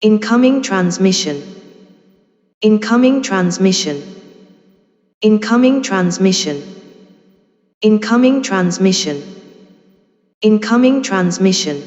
Incoming transmission. Incoming transmission. Incoming transmission. Incoming transmission. Incoming transmission.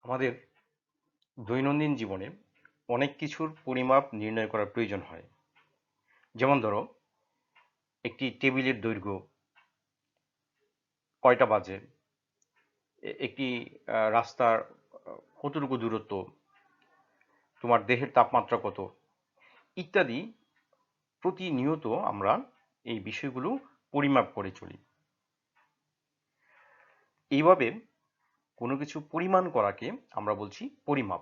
আমাদের দৈনন্দিন জীবনে অনেক কিছুর পরিমাপ নির্ণয় করার প্রয়োজন হয়। যেমন ধরো, একটি টেবিলের দৈর্ঘ্য কয়টা বাজে, একটি রাস্তার কতটুকু দূরত্ব, তোমার দেহের তাপমাত্রা কত, ইত্যাদি প্রতিনিয়ত আমরা এই বিষয়গুলো পরিমাপ করে চলি। এইভাবে কোনো কিছু পরিমাণ করাকে আমরা বলছি পরিমাপ।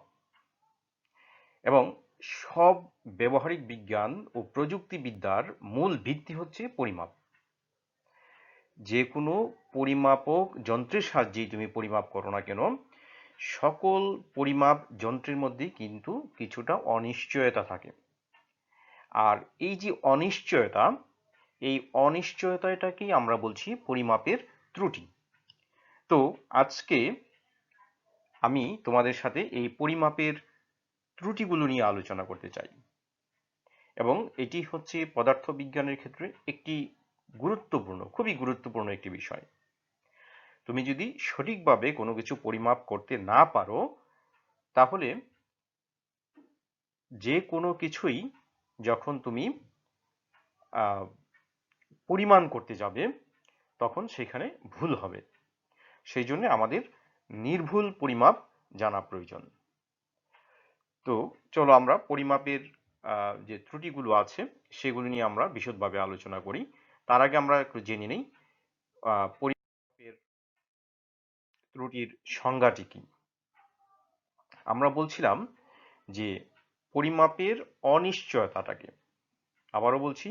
এবং সব ব্যবহারিক বিজ্ঞান ও প্রযুক্তিবিদ্যার মূল ভিত্তি হচ্ছে পরিমাপ। যে কোনো পরিমাপক যন্ত্রের সাহায্যেই তুমি পরিমাপ করো না কেন, সকল পরিমাপ যন্ত্রের মধ্যে কিন্তু কিছুটা অনিশ্চয়তা থাকে। আর এই যে অনিশ্চয়তা, এই অনিশ্চয়তাটাকেই আমরা বলছি পরিমাপের ত্রুটি। তো আজকে আমি তোমাদের সাথে এই পরিমাপের ত্রুটিগুলো নিয়ে আলোচনা করতে চাই। এবং এটি হচ্ছে পদার্থবিজ্ঞানের ক্ষেত্রে একটি গুরুত্বপূর্ণ, খুবই গুরুত্বপূর্ণ একটি বিষয়। তুমি যদি সঠিকভাবে কোনো কিছু পরিমাপ করতে না পারো, তাহলে যে কোনো কিছুই যখন তুমি পরিমাণ করতে যাবে, তখন সেখানে ভুল হবে। সেই জন্য আমাদের নির্ভুল পরিমাপ জানা প্রয়োজন। তো চলো আমরা পরিমাপের যে ত্রুটিগুলো আছে সেগুলো নিয়ে আমরা বিশদভাবে আলোচনা করি। তার আগে আমরা একটু জেনে নেই পরিমাপের ত্রুটির সংজ্ঞাটি কি। আমরা বলছিলাম যে পরিমাপের অনিশ্চয়তাটাকে, আবারও বলছি,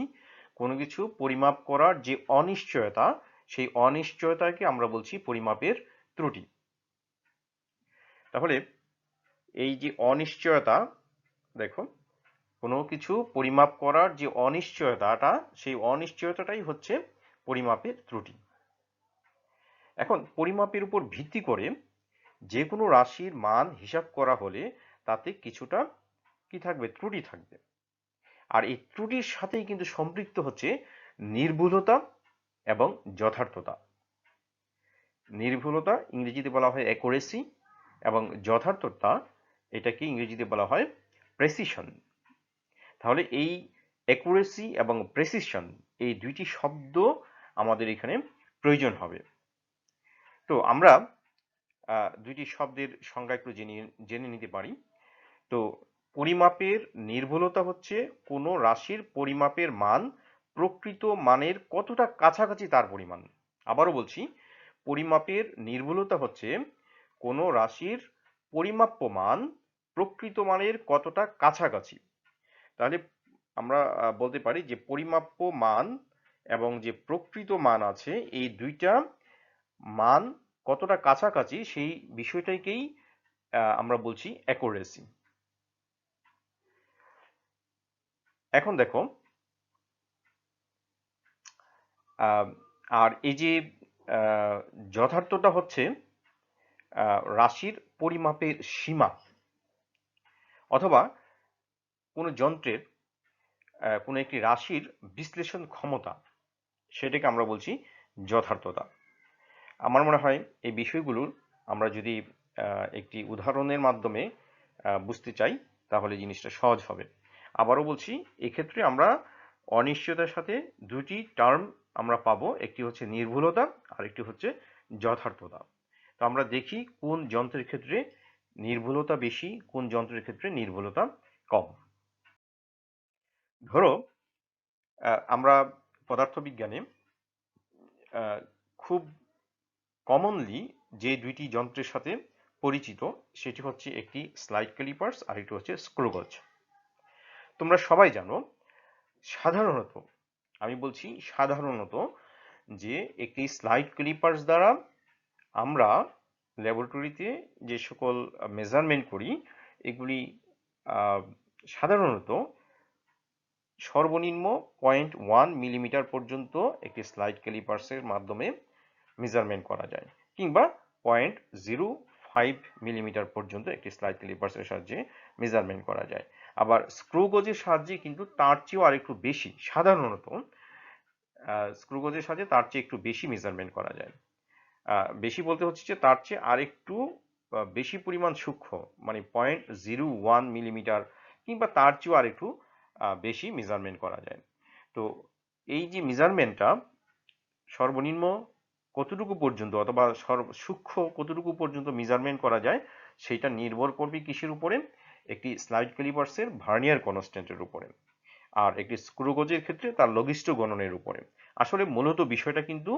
কোনো কিছু পরিমাপ করার যে অনিশ্চয়তা, সেই অনিশ্চয়তাকে আমরা বলছি পরিমাপের ত্রুটি। তাহলে এই যে অনিশ্চয়তা, দেখো, কোনো কিছু পরিমাপ করার যে অনিশ্চয়তাটা, সেই অনিশ্চয়তাটাই হচ্ছে পরিমাপের ত্রুটি। এখন পরিমাপের উপর ভিত্তি করে যে কোনো রাশির মান হিসাব করা হলে তাতে কিছুটা কি থাকবে, ত্রুটি থাকবে। আর এই ত্রুটির সাথেই কিন্তু সম্পৃক্ত হচ্ছে নির্ভুলতা এবং যথার্থতা। নির্ভুলতা ইংরেজিতে বলা হয় অ্যাকুরেসি, এবং যথার্থতা এটাকে ইংরেজিতে বলা হয় প্রেসিশন। তাহলে এই অ্যাকুরেসি এবং প্রেসিশন, এই দুইটি শব্দ আমাদের এখানে প্রয়োজন হবে। তো আমরা দুইটি শব্দের সংজ্ঞা একটু জেনে নিতে পারি। তো পরিমাপের নির্ভুলতা হচ্ছে কোনো রাশির পরিমাপের মান প্রকৃত মানের কতটা কাছাকাছি তার পরিমাণ। আবারও বলছি, পরিমাপের নির্ভুলতা হচ্ছে কোনো রাশির পরিমাপ্য মান প্রকৃত মানের কতটা কাছাকাছি। তাহলে আমরা বলতে পারি যে পরিমাপ্য মান এবং যে প্রকৃত মান আছে, এই দুইটা মান কতটা কাছাকাছি সেই বিষয়টাকেই আমরা বলছি অ্যাকুরেসি। এখন দেখো, আর এই যে যথার্থতা হচ্ছে রাশির পরিমাপের সীমা। অথবা কোনো যন্ত্রের কোনো একটি রাশির বিশ্লেষণ ক্ষমতা, সেটাকে আমরা বলছি যথার্থতা। আমার মনে হয় এই বিষয়গুলোর আমরা যদি একটি উদাহরণের মাধ্যমে বুঝতে চাই তাহলে জিনিসটা সহজ হবে। আবারও বলছি, এক্ষেত্রে আমরা অনিশ্চয়তার সাথে দুটি টার্ম আমরা পাবো, একটি হচ্ছে নির্ভুলতা আর একটি হচ্ছে যথার্থতা। তো আমরা দেখি কোন যন্ত্রের ক্ষেত্রে নির্ভুলতা বেশি, কোন যন্ত্রের ক্ষেত্রে নির্ভুলতা কম। ধরো আমরা পদার্থবিজ্ঞানে খুব কমনলি যে দুইটি যন্ত্রের সাথে পরিচিত সেটি হচ্ছে একটি স্লাইড ক্যালিপার্স আর একটি হচ্ছে স্ক্রুগজ। তোমরা সবাই জানো সাধারণত, আমি বলছি সাধারণত, যে একটি স্লাইড ক্যালিপার্স দ্বারা আমরা ল্যাবরেটরিতে যে সকল মেজারমেন্ট করি এগুলি সাধারণত সর্বনিম্ন 0.1 মিলিমিটার পর্যন্ত একটি স্লাইড ক্যালিপার্সের মাধ্যমে মেজারমেন্ট করা যায়, কিংবা 0.05 মিলিমিটার পর্যন্ত একটি স্লাইড ক্যালিপার্সের সাহায্যে মেজারমেন্ট করা যায়। আবার স্ক্রু গজের সাহায্যে কিন্তু তার চেয়েও আরেকটু বেশি, সাধারণত স্ক্রু গজের সাহায্যে তার চেয়ে একটু বেশি মেজারমেন্ট করা যায়। বেশি বলতে হচ্ছে যে তার চেয়ে আরেকটু বেশি পরিমাণ সূক্ষ্ম, মানে 0.01 মিলিমিটার কিংবা তার চেয়েও আরেকটু বেশি মেজারমেন্ট করা যায়। তো এই যে মেজারমেন্টটা সর্বনিম্ন কতটুকু পর্যন্ত অথবা সূক্ষ্ম কতটুকু পর্যন্ত মেজারমেন্ট করা যায় সেটা নির্ভর করবে কিসের উপরে? একটি স্লাইড ক্যালিপার্সের ভার্নিয়ার কনস্ট্যান্টের উপরে, আর একটি স্ক্রু গজের ক্ষেত্রে তার লঘিষ্ঠ গণনের উপরে। আসলে মূলত বিষয়টা কিন্তু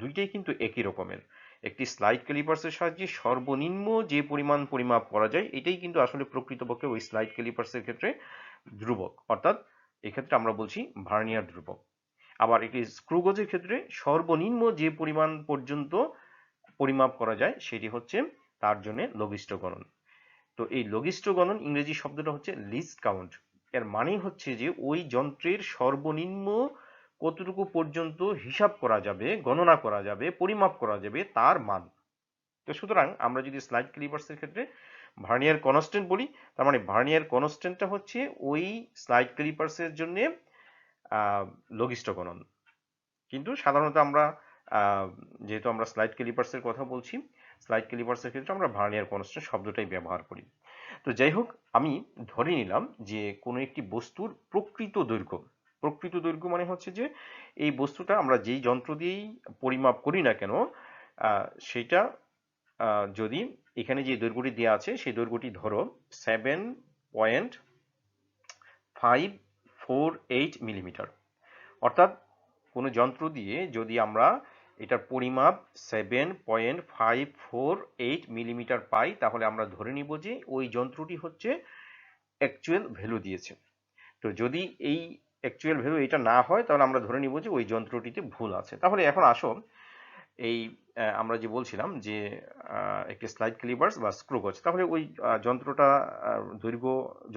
দুইটাই কিন্তু একই রকমের। একটি স্লাইড ক্যালিপার্সের সাহায্যে সর্বনিম্ন যে পরিমাণ পরিমাপ করা যায় এটাই কিন্তু আসলে প্রকৃতপক্ষে ওই স্লাইড ক্যালিপার্সের ক্ষেত্রে ধ্রুবক, অর্থাৎ এক্ষেত্রে আমরা বলছি ভার্নিয়ার ধ্রুবক। আবার একটি স্ক্রু গজের ক্ষেত্রে সর্বনিম্ন যে পরিমাণ পর্যন্ত পরিমাপ করা যায় সেটি হচ্ছে তার জন্য লঘিষ্ঠ গণন। তো এই লঘিষ্ঠ গণন ইংরেজি শব্দটা হচ্ছে লিস্ট কাউন্ট। এর মানে হচ্ছে যে ওই যন্ত্রের সর্বনিম্ন কতটুকু পর্যন্ত হিসাব করা যাবে, গণনা করা যাবে, পরিমাপ করা যাবে তার মান। তো সুতরাং আমরা যদি স্লাইড ক্যালিপার্সের ক্ষেত্রে ভার্নিয়ার কনস্ট্যান্ট বলি, তার মানে ভার্নিয়ার কনস্ট্যান্টটা হচ্ছে ওই স্লাইড ক্যালিপার্সের জন্য লঘিষ্ঠ গণন। কিন্তু সাধারণত আমরা যেহেতু আমরা স্লাইড ক্যালিপার্সের কথা বলছি, স্লাইড ক্যালিপার্সের ক্ষেত্রে আমরা ভার্নিয়ার কনস্ট্যান্ট শব্দটাই ব্যবহার করি। তো যাই হোক, আমি ধরে নিলাম যে কোনো একটি বস্তুর প্রকৃত দৈর্ঘ্য মানে হচ্ছে যে এই বস্তুটা আমরা যেই যন্ত্র দিয়েই পরিমাপ করি না কেন সেটা যদি এখানে যে দৈর্ঘ্যটি দেওয়া আছে সেই দৈর্ঘ্যটি ধরো 7.548 মিলিমিটার, অর্থাৎ কোনো যন্ত্র দিয়ে যদি আমরা এটার পরিমাপ 7.548 মিলিমিটার পাই তাহলে আমরা ধরে নিব যে ওই যন্ত্রটি হচ্ছে অ্যাকচুয়াল ভ্যালু দিয়েছে। তো যদি এই অ্যাকচুয়াল ভ্যালু এটা না হয় তাহলে আমরা ধরে নিব যে ওই যন্ত্রটিতে ভুল আছে। তাহলে এখন আসো এই আমরা যে বলছিলাম যে একটি স্লাইড ক্যালিপার্স বা স্ক্রু গজ, তাহলে ওই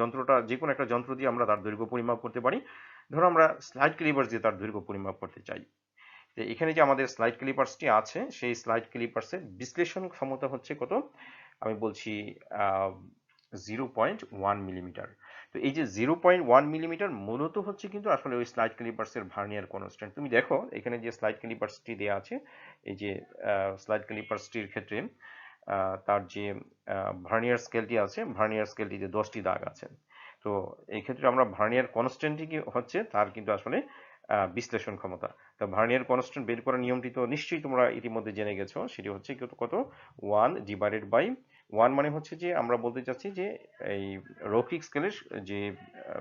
যন্ত্রটা যে কোনো একটা যন্ত্র দিয়ে আমরা তার দৈর্ঘ্য পরিমাপ করতে পারি। ধরো আমরা স্লাইড ক্যালিপার্স দিয়ে তার দৈর্ঘ্য পরিমাপ করতে চাই। তো এখানে যে আমাদের স্লাইড ক্যালিপার্সটি আছে সেই স্লাইড ক্যালিপার্সের বিশ্লেষণ ক্ষমতা হচ্ছে কত? আমি বলছি 0.1 মিলিমিটার। তো এই যে 0.1 মিলিমিটার মূলত হচ্ছে কিন্তু আসলে ওই স্লাইড ক্যালিপার্সের ভার্নিয়ার কনস্ট্যান্ট। তুমি দেখো এখানে যে স্লাইড ক্যালিপার্সটি দেওয়া আছে, এই যে স্লাইড ক্যালিপার্সটির ক্ষেত্রে তার যে ভার্নিয়ার স্কেলটি আছে, ভার্নিয়ার স্কেলটিতে 10টি দাগ আছে। তো এই ক্ষেত্রে আমরা ভার্নিয়ার কনস্ট্যান্টই কি হচ্ছে তার কিন্তু আসলে বিশ্লেষণ ক্ষমতা। তো ভার্নিয়ার কনস্ট্যান্ট বের করার নিয়মটি তো নিশ্চয়ই তোমরা ইতিমধ্যে জেনে গেছো, সেটি হচ্ছে কত 1 ডিভাইডেড বাই 1, মানে হচ্ছে যে আমরা বলতে চাচ্ছি যে এই রৈখিক স্কেলের যে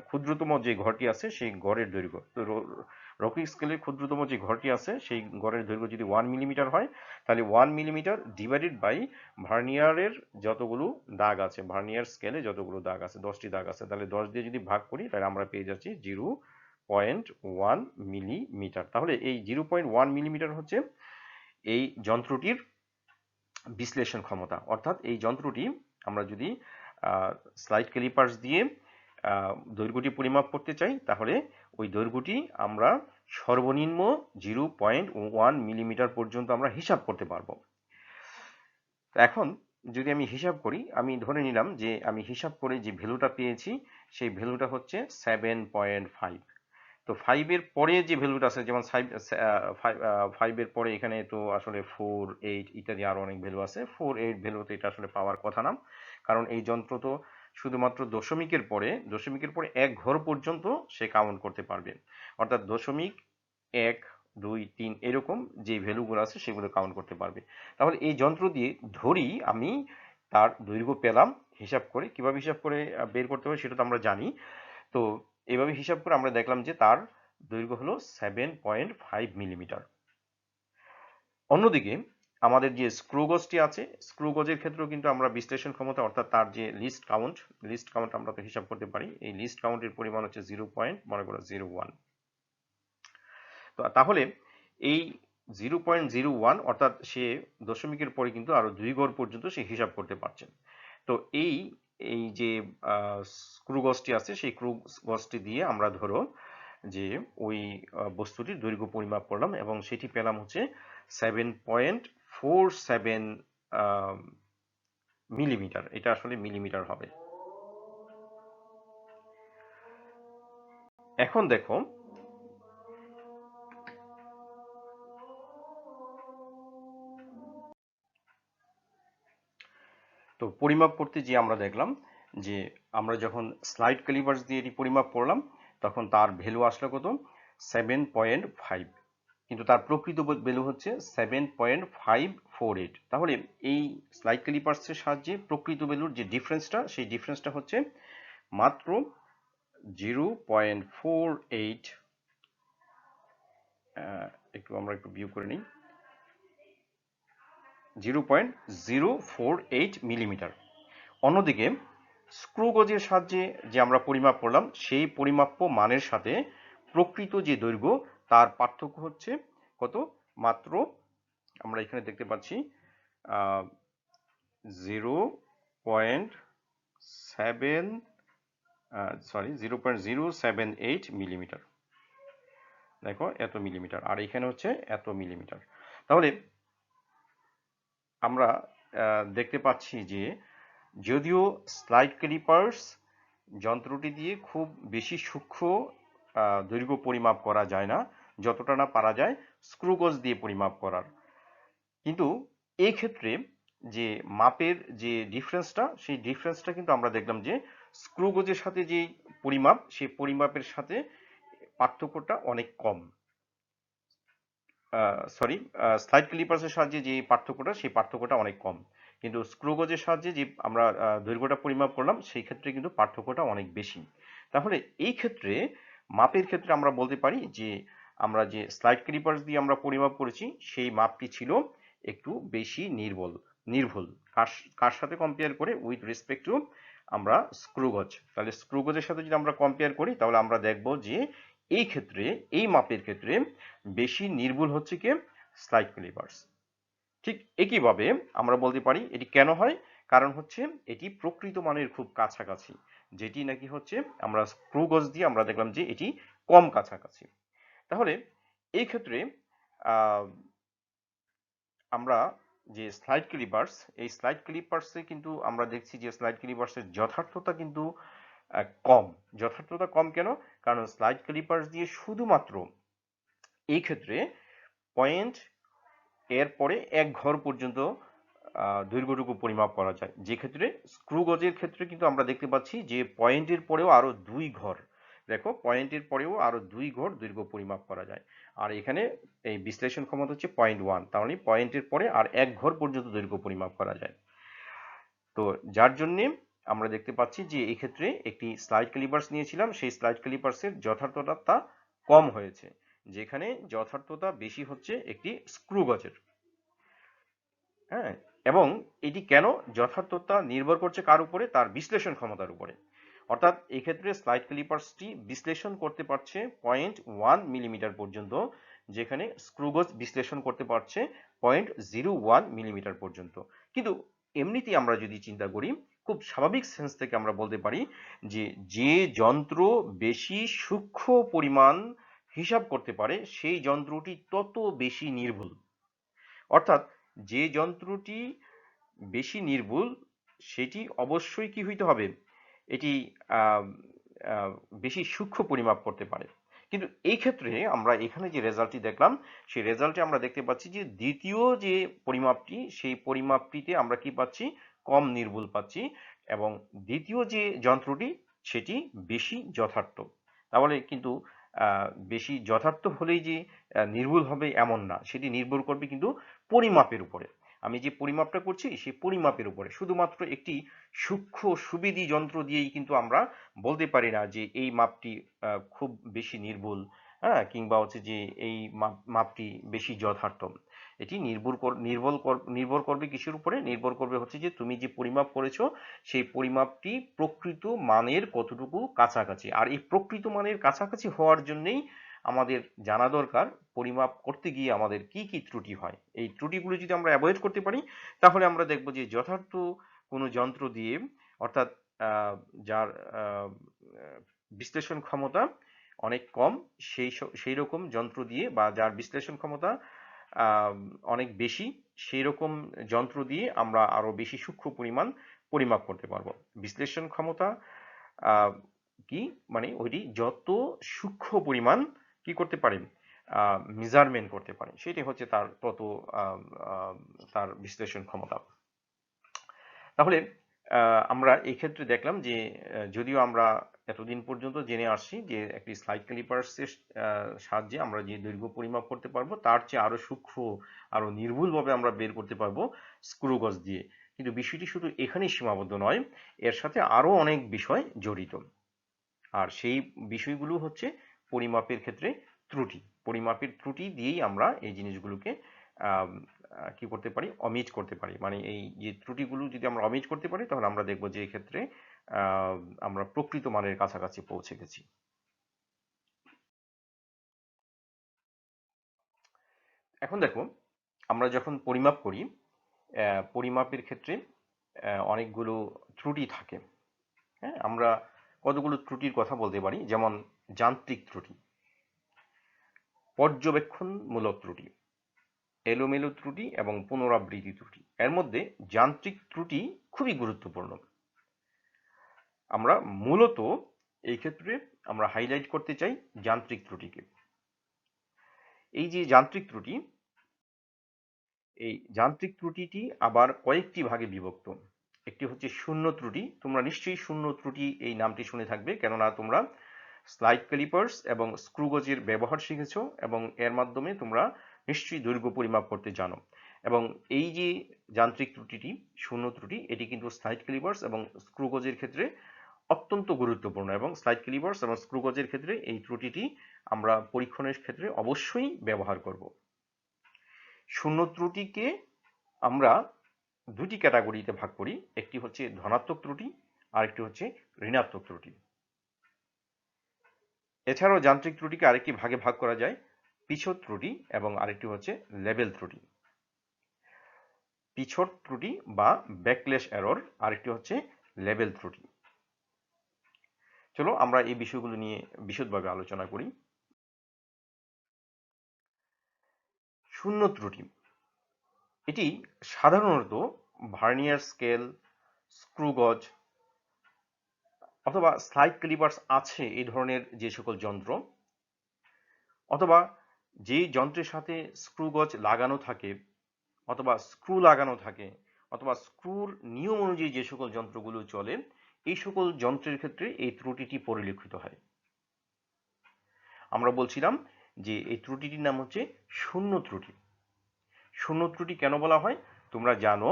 ক্ষুদ্রতম যে ঘরটি আছে সেই গড়ের দৈর্ঘ্য। তো রৈখিক স্কেলের ক্ষুদ্রতম যে ঘরটি আছে সেই গড়ের দৈর্ঘ্য যদি 1 মিলিমিটার হয় তাহলে 1 মিলিমিটার ডিভাইডেড বাই ভার্নিয়ারের যতগুলো দাগ আছে, ভার্নিয়ার স্কেলে যতগুলো দাগ আছে 10টি দাগ আছে, তাহলে 10 দিয়ে যদি ভাগ করি তাহলে আমরা পেয়ে যাচ্ছি 0.1 মিলিমিটার। তাহলে এই 0.1 মিলিমিটার হচ্ছে এই যন্ত্রটির বিশ্লেষণ ক্ষমতা। অর্থাৎ এই যন্ত্রটি আমরা যদি স্লাইড ক্যালিপার্স দিয়ে দৈর্ঘ্যটি পরিমাপ করতে চাই তাহলে ওই দৈর্ঘ্যটি আমরা সর্বনিম্ন 0.1 মিলিমিটার পর্যন্ত আমরা হিসাব করতে পারবো। এখন যদি আমি হিসাব করি, আমি ধরে নিলাম যে আমি হিসাব করে যে ভ্যালুটা পেয়েছি সেই ভ্যালুটা হচ্ছে 7.5। তো 5 এর পরে যে ভ্যালুটা আছে, যেমন 5 এর পরে এখানে তো আসলে 4, 8 ইত্যাদি আরো অনেক ভ্যালু আছে। 4, 8 ভ্যালুতে এটা আসলে পাওয়ার কথা না, কারণ এই যন্ত্র তো শুধুমাত্র দশমিকের পরে এক ঘর পর্যন্ত সে কাউন্ট করতে পারবে, অর্থাৎ দশমিক, 1, 2, 3 এরকম যে ভ্যালুগুলো আছে সেগুলো কাউন্ট করতে পারবে। তাহলে এই যন্ত্র দিয়ে ধরি আমি তার দৈর্ঘ্য পেলাম হিসাব করে। কিভাবে হিসাব করে বের করতে হবে সেটা তো আমরা জানি। তো এভাবে হিসাব করে আমরা দেখলাম যে তার দৈর্ঘ্য হলো 7.5 মিলিমিটার। অন্যদিকে আমাদের যে স্ক্রু গজটি আছে, স্ক্রু গজের ক্ষেত্রেও কিন্তু আমরা বিশ্লেষণ ক্ষমতা, অর্থাৎ তার যে লিস্ট কাউন্ট আমরা তো হিসাব করতে পারি। এই লিস্ট কাউন্টের পরিমাণ হচ্ছে 0.01। তো তাহলে এই 0.01 অর্থাৎ সে দশমিকের পরে কিন্তু আরো 2 ঘর পর্যন্ত সে হিসাব করতে পারছেন। তো এই এই যে স্ক্রু গজটি আছে সেই স্ক্রু গজটি দিয়ে আমরা ধরো যে ওই বস্তুটির দৈর্ঘ্য পরিমাপ করলাম এবং সেটি পেলাম হচ্ছে 7.47 মিলিমিটার। এটা আসলে মিলিমিটার হবে। এখন দেখো তো পরিমাপ করতে যে আমরা দেখলাম যে আমরা যখন স্লাইড ক্যালিপার্স দিয়ে এটি পরিমাপ করলাম তখন তার ভ্যালু আসলো কত, 7.5, কিন্তু তার প্রকৃত ভ্যালু হচ্ছে 7.548। তাহলে এই স্লাইড ক্যালিপার্সের সাহায্যে প্রকৃত ভ্যালুর যে ডিফারেন্সটা সেই ডিফারেন্সটা হচ্ছে মাত্র 0.48, আমরা একটু ভিউ করে নিই, 0.048 মিলিমিটার। অন্যদিকে স্ক্রু গজের সাহায্যে যে আমরা পরিমাপ করলাম সেই পরিমাপ্য মানের সাথে প্রকৃত যে দৈর্ঘ্য তার পার্থক্য হচ্ছে কত, মাত্র আমরা এখানে দেখতে পাচ্ছি 0.078 মিলিমিটার। দেখো এত মিলিমিটার, আর এখানে হচ্ছে এত মিলিমিটার। তাহলে আমরা দেখতে পাচ্ছি যে যদিও স্লাইড ক্যালিপার্স যন্ত্রটি দিয়ে খুব বেশি সূক্ষ্ম দৈর্ঘ্য পরিমাপ করা যায় না, যতটা না পারা যায় স্ক্রু গজ দিয়ে পরিমাপ করার, কিন্তু এই ক্ষেত্রে যে মাপের যে ডিফারেন্সটা সেই ডিফারেন্সটা কিন্তু আমরা দেখলাম যে স্ক্রু গজের সাথে যে পরিমাপ সেই পরিমাপের সাথে পার্থক্যটা অনেক কম। সরি, স্লাইড ক্লিপার্সের সাহায্যে যে পার্থক্যটা সেই পার্থক্যটা অনেক কম, কিন্তু স্ক্রু গজের সাহায্যে যে আমরা দৈর্ঘ্যটা পরিমাপ করলাম সেই ক্ষেত্রে কিন্তু পার্থক্যটা অনেক বেশি। তাহলে এই ক্ষেত্রে মাপের ক্ষেত্রে আমরা বলতে পারি যে আমরা যে স্লাইড ক্লিপার্স দিয়ে আমরা পরিমাপ করেছি সেই মাপটি ছিল একটু বেশি নির্ভুল। কার সাথে কম্পেয়ার করে, উইথ রেসপেক্ট টু আমরা স্ক্রু গজ। তাহলে স্ক্রু গজের সাথে যদি আমরা কম্পেয়ার করি তাহলে আমরা দেখব যে এই ক্ষেত্রে এই মাপের ক্ষেত্রে বেশি নির্ভুল হচ্ছে কি স্লাইড ক্যালিপার্স। ঠিক একইভাবে আমরা বলতে পারি এটি কেন হয়, কারণ হচ্ছে এটি প্রকৃত মানের খুব কাছাকাছি, যেটি নাকি হচ্ছে আমরা স্ক্রু গজ দিয়ে আমরা দেখলাম যে এটি কম কাছাকাছি। তাহলে এই ক্ষেত্রে আমরা যে স্লাইড ক্যালিপার্স, এই স্লাইড ক্যালিপার্সে কিন্তু আমরা দেখছি যে স্লাইড ক্যালিপার্সের যথার্থতা কিন্তু যথার্থতা কম কেন, কারণ স্লাইড ক্যালিপার্স দিয়ে শুধুমাত্র এই ক্ষেত্রে পয়েন্ট এর পরে এক ঘর পর্যন্ত দৈর্ঘ্যটুকু পরিমাপ করা যায়, যে ক্ষেত্রে স্ক্রু গজের ক্ষেত্রে কিন্তু আমরা দেখতে পাচ্ছি যে পয়েন্টের পরেও আরো 2 ঘর, দেখো পয়েন্টের পরেও আরো 2 ঘর দৈর্ঘ্য পরিমাপ করা যায়। আর এখানে এই বিশ্লেষণ ক্ষমতা হচ্ছে 0.1, তার মানে পয়েন্টের পরে আর এক ঘর পর্যন্ত দৈর্ঘ্য পরিমাপ করা যায়। তো যার জন্যে আমরা দেখতে পাচ্ছি যে এই ক্ষেত্রে একটি স্লাইড ক্যালিপার্স নিয়েছিলাম, সেই স্লাইড ক্যালিপার্সের যথার্থতা কম হয়েছে, যেখানে যথার্থতা বেশি হচ্ছে একটি স্ক্রু গজের। হ্যাঁ, এবং এটি কেন, যথার্থতা নির্ভর করছে কার উপরে, তার বিশ্লেষণ ক্ষমতার উপরে। অর্থাৎ এই ক্ষেত্রে স্লাইড ক্যালিপার্সটি বিশ্লেষণ করতে পারছে 0.1 মিলিমিটার পর্যন্ত, যেখানে স্ক্রুগজ বিশ্লেষণ করতে পারছে 0.01 মিলিমিটার পর্যন্ত। কিন্তু এমনিতেই আমরা যদি চিন্তা করি, খুব স্বাভাবিক সেন্স থেকে আমরা বলতে পারি যে যে যন্ত্র বেশি সূক্ষ্ম পরিমাণ হিসাব করতে পারে সেই যন্ত্রটি তত বেশি নির্ভুল। অর্থাৎ যে যন্ত্রটি বেশি নির্ভুল সেটি অবশ্যই কি হইতে হবে, এটি আহ, আহ, বেশি সূক্ষ্ম পরিমাপ করতে পারে। কিন্তু এই ক্ষেত্রে আমরা এখানে যে রেজাল্টটি দেখলাম, সেই রেজাল্টে আমরা দেখতে পাচ্ছি যে দ্বিতীয় যে পরিমাপটি, সেই পরিমাপটিতে আমরা কি পাচ্ছি, কম নির্ভুল পাচ্ছি, এবং দ্বিতীয় যে যন্ত্রটি সেটি বেশি যথার্থ। তাহলে কিন্তু বেশি যথার্থ হলেই যে নির্ভুল হবে এমন না, সেটি নির্ভর করবে কিন্তু পরিমাপের উপরে। আমি যে পরিমাপটা করছি সেই পরিমাপের উপরে। শুধুমাত্র একটি সূক্ষ্ম সুবিধি যন্ত্র দিয়েই কিন্তু আমরা বলতে পারি না যে এই মাপটি খুব বেশি নির্ভুল, হ্যাঁ, কিংবা হচ্ছে যে এই মাপটি বেশি যথার্থ। এটি নির্ভর করবে কিসের উপরে? নির্ভর করবে হচ্ছে যে তুমি যে পরিমাপ করেছো সেই পরিমাপটি প্রকৃত মানের কতটুকু কাছাকাছি। আর এই প্রকৃত মানের কাছাকাছি হওয়ার জন্যই আমাদের জানা দরকার পরিমাপ করতে গিয়ে আমাদের কি কি ত্রুটি হয়। এই ত্রুটিগুলো যদি আমরা অ্যাভয়েড করতে পারি, তাহলে আমরা দেখব যে যথার্থ কোনো যন্ত্র দিয়ে, অর্থাৎ যার বিশ্লেষণ ক্ষমতা অনেক কম, সেই রকম যন্ত্র দিয়ে, বা যার বিশ্লেষণ ক্ষমতা অনেক বেশি, সেই রকম যন্ত্র দিয়ে আমরা আরো বেশি সূক্ষ্ম পরিমাণ পরিমাপ করতে পারবো। বিশ্লেষণ ক্ষমতা কি মানে ওইটি যত সূক্ষ্ম পরিমাণ কি করতে পারে, মেজারমেন্ট করতে পারে, সেটি হচ্ছে তার তত তার বিশ্লেষণ ক্ষমতা। তাহলে আমরা এই ক্ষেত্রে দেখলাম যে যদিও আমরা এতদিন পর্যন্ত জেনে আসছি যে একটি স্লাইড ক্যালিপার্সের সাহায্যে আমরা যে দৈর্ঘ্য পরিমাপ করতে পারবো, তার চেয়ে আরো সূক্ষ্ম, আরো নির্ভুলভাবে আমরা বের করতে পারবো স্ক্রু গজ দিয়ে। কিন্তু বিষয়টি শুধু এখানেই সীমাবদ্ধ নয়, এর সাথে আরো অনেক বিষয় জড়িত। আর সেই বিষয়গুলো হচ্ছে পরিমাপের ক্ষেত্রে ত্রুটি। পরিমাপের ত্রুটি দিয়েই আমরা এই জিনিসগুলোকে কি করতে পারি, অমিট করতে পারি। মানে এই যে ত্রুটিগুলো যদি আমরা অমিট করতে পারি, তাহলে আমরা দেখব যে এক্ষেত্রে আমরা প্রকৃত মানের কাছাকাছি পৌঁছে গেছি। এখন দেখো, আমরা যখন পরিমাপ করি, পরিমাপের ক্ষেত্রে অনেকগুলো ত্রুটি থাকে। হ্যাঁ, আমরা কতগুলো ত্রুটির কথা বলতে পারি, যেমন যান্ত্রিক ত্রুটি, পর্যবেক্ষণমূলক ত্রুটি, এলোমেলো ত্রুটি এবং পুনরাবৃত্তি ত্রুটি। এর মধ্যে যান্ত্রিক ত্রুটি খুবই গুরুত্বপূর্ণ। আমরা মূলত এই ক্ষেত্রে আমরা হাইলাইট করতে চাই যান্ত্রিক ত্রুটিকে। এই যে যান্ত্রিক ত্রুটি, এই যান্ত্রিক ত্রুটিটি আবার কয়েকটি ভাগে বিভক্ত। একটি হচ্ছে শূন্য ত্রুটি। তোমরা নিশ্চয়ই শূন্য ত্রুটি এই নামটি শুনে থাকবে, কেননা তোমরা স্লাইড ক্যালিপার্স এবং স্ক্রু গজের ব্যবহার শিখেছো, এবং এর মাধ্যমে তোমরা নিশ্চয়ই দৈর্ঘ্য পরিমাপ করতে জানো। এবং এই যে যান্ত্রিক ত্রুটিটি, শূন্য ত্রুটি, এটি কিন্তু স্লাইড ক্যালিপার্স এবং স্ক্রু গজের ক্ষেত্রে অত্যন্ত গুরুত্বপূর্ণ, এবং স্লাইড ক্যালিপার্স এবং স্ক্রু গজের ক্ষেত্রে এই ত্রুটিটি আমরা পরীক্ষণের ক্ষেত্রে অবশ্যই ব্যবহার করব। শূন্য ত্রুটিকে আমরা দুটি ক্যাটাগরিতে ভাগ করি। একটি হচ্ছে ধনাত্মক ত্রুটি, আর একটি হচ্ছে ঋণাত্মক ত্রুটি। এছাড়াও যান্ত্রিক ত্রুটিকে আরেকটি ভাগে ভাগ করা যায়, পিছট ত্রুটি, এবং আরেকটি হচ্ছে লেবেল ত্রুটি। পিছট ত্রুটি বা ব্যাকলেশ এরর, আরেকটি হচ্ছে লেবেল ত্রুটি। চলো আমরা এই বিষয়গুলো নিয়ে বিশদভাবে আলোচনা করি। শূন্য ত্রুটি, এটি সাধারণত ভার্নিয়ার স্কেল, স্ক্রু গজ অথবা স্লাইড ক্যালিপার্স আছে এই ধরনের যে সকল যন্ত্র, অথবা যে যন্ত্রের সাথে স্ক্রু গজ লাগানো থাকে, অথবা স্ক্রু লাগানো থাকে, অথবা স্ক্রুর নিয়ম অনুযায়ী যে সকল যন্ত্রগুলো চলে, এই সকল যন্ত্রের ক্ষেত্রে এই ত্রুটিটি পরিলক্ষিত হয়। আমরা বলছিলাম যে এই ত্রুটিটির নাম হচ্ছে শূন্য ত্রুটি। শূন্য ত্রুটি কেন বলা হয়? তোমরা জানো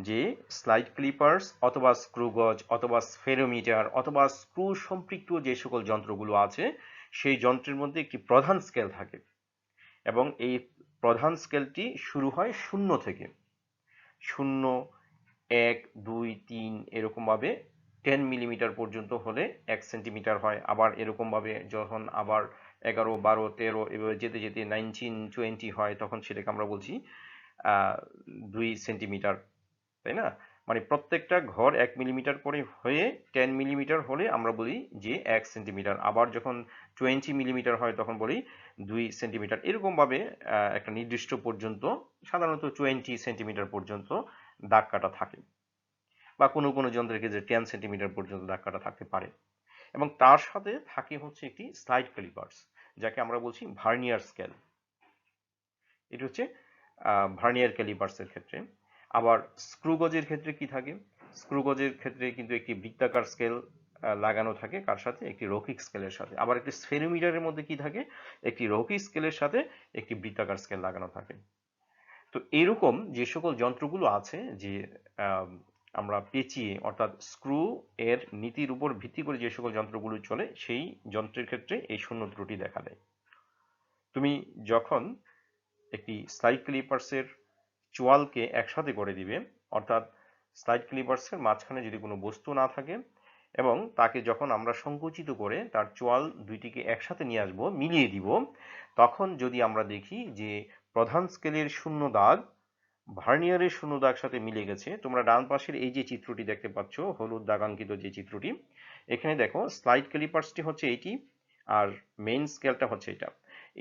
যে স্লাইড ক্লিপার্স অথবা স্ক্রু গজ অথবা স্ফেরোমিটার অথবা স্ক্রু সম্পৃক্ত যে সকল যন্ত্রগুলো আছে, সেই যন্ত্রের মধ্যে একটি প্রধান স্কেল থাকে, এবং এই প্রধান স্কেলটি শুরু হয় শূন্য থেকে। 0, 1, 2, 3 এরকম ভাবে 10 মিলিমিটার পর্যন্ত হলে 1 সেন্টিমিটার হয়। আবার এরকম ভাবে যখন আবার 11, 12, 13 এভাবে যেতে যেতে 19, 20 হয়, তখন সেটাকে আমরা বলছি 2 সেন্টিমিটার, তাই না? মানে প্রত্যেকটা ঘর 1 মিলিমিটার করে হয়ে 10 মিলিমিটার হলে আমরা বলি যে 1 সেন্টিমিটার। আবার যখন 20 মিলিমিটার হয় তখন বলি 2 সেন্টিমিটার। এরকম ভাবে একটা নির্দিষ্ট পর্যন্ত, সাধারণত 20 সেন্টিমিটার পর্যন্ত দাগ কাটা থাকে, বা কোনো কোনো যন্ত্রের ক্ষেত্রে 10 সেন্টিমিটার পর্যন্ত দাগ কাটা থাকতে পারে। এবং তার সাথে থাকে হচ্ছে একটি স্লাইড ক্যালিপার্স, যাকে আমরা বলছি ভার্নিয়ার স্কেল। এটি হচ্ছে ভার্নিয়ার ক্যালিপার্সের ক্ষেত্রে। আবার স্ক্রু গজের ক্ষেত্রে কি থাকে? স্ক্রু গজের ক্ষেত্রে কিন্তু একটি বৃত্তাকার স্কেল লাগানো থাকে, কার সাথে? একটি রৈখিক স্কেলের সাথে। আবার একটি স্ফেরোমিটারের মধ্যে কি থাকে? একটি রৈখিক স্কেলের সাথে একটি বৃত্তাকার স্কেল লাগানো থাকে। তো এরকম যে সকল যন্ত্রগুলো আছে, যে আমরা পেঁচিয়ে অর্থাৎ স্ক্রু এর নীতির উপর ভিত্তি করে যে সকল যন্ত্রগুলো চলে, সেই যন্ত্রের ক্ষেত্রে এই শূন্য ত্রুটি দেখা দেয়। তুমি যখন একটি স্লাইড ক্লিপার্সের চোয়ালকে একসাথে করে দিবে, অর্থাৎ স্লাইড ক্লিপার্সের মাঝখানে যদি কোনো বস্তু না থাকে এবং তাকে যখন আমরা সংকুচিত করে তার চোয়াল দুইটিকে একসাথে নিয়ে আসবো, মিলিয়ে দিব, তখন যদি আমরা দেখি যে প্রধান স্কেলের শূন্য দাগ ভার্নিয়ারের শূন্য দাগ সাথে মিলে গেছে। তোমরা ডান পাশের এই যে চিত্রটি দেখতে পাচ্ছ, হলুদ দাগাঙ্কিত যে চিত্রটি, এখানে দেখো স্লাইড ক্যালিপার্সটি হচ্ছে এইটি আর মেইন স্কেলটা হচ্ছে এটা।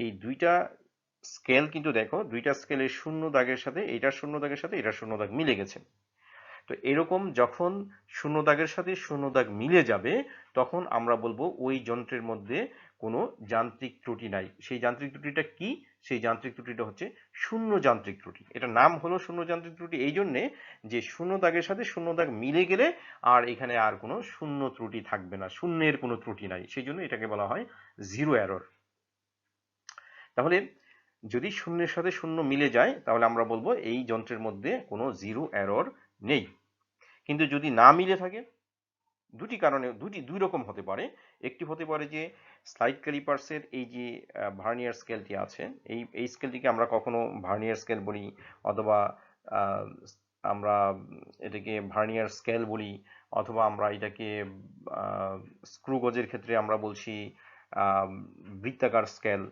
এই দুইটা স্কেল কিন্তু দেখো, দুইটা স্কেলের শূন্য দাগের সাথে এটার শূন্য দাগের সাথে এটার শূন্য দাগ মিলে গেছে। তো এরকম যখন শূন্য দাগের সাথে শূন্য দাগ মিলে যাবে, তখন আমরা বলবো ওই যন্ত্রের মধ্যে কোনো যান্ত্রিক ত্রুটি নাই। সেই যান্ত্রিক ত্রুটিটা কি? সেই যান্ত্রিক ত্রুটিটা হচ্ছে শূন্য যান্ত্রিক ত্রুটি। এটা নাম হলো শূন্য যান্ত্রিক ত্রুটি এই জন্যে যে শূন্য দাগের সাথে শূন্য দাগ মিলে গেলে আর এখানে আর কোনো শূন্য ত্রুটি থাকবে না, শূন্যের কোনো ত্রুটি নাই, সেই জন্য এটাকে বলা হয় জিরো এরর। তাহলে যদি শূন্যের সাথে শূন্য মিলে যায়, তাহলে আমরা বলবো এই যন্ত্রের মধ্যে কোনো জিরো এরর নেই। কিন্তু যদি না মিলে থাকে, দুটি কারণে দুই রকম হতে পারে। একটি হতে পারে যে স্লাইড ক্যালিপার্সের এই যে ভার্নিয়ার স্কেলটি আছে, এই স্কেলটিকে আমরা কখনো ভার্নিয়ার স্কেল বলি, অথবা আমরা এটাকে ভার্নিয়ার স্কেল বলি, অথবা আমরা এটাকে স্ক্রু গজের ক্ষেত্রে আমরা বলছি বৃত্তাকার স্কেল।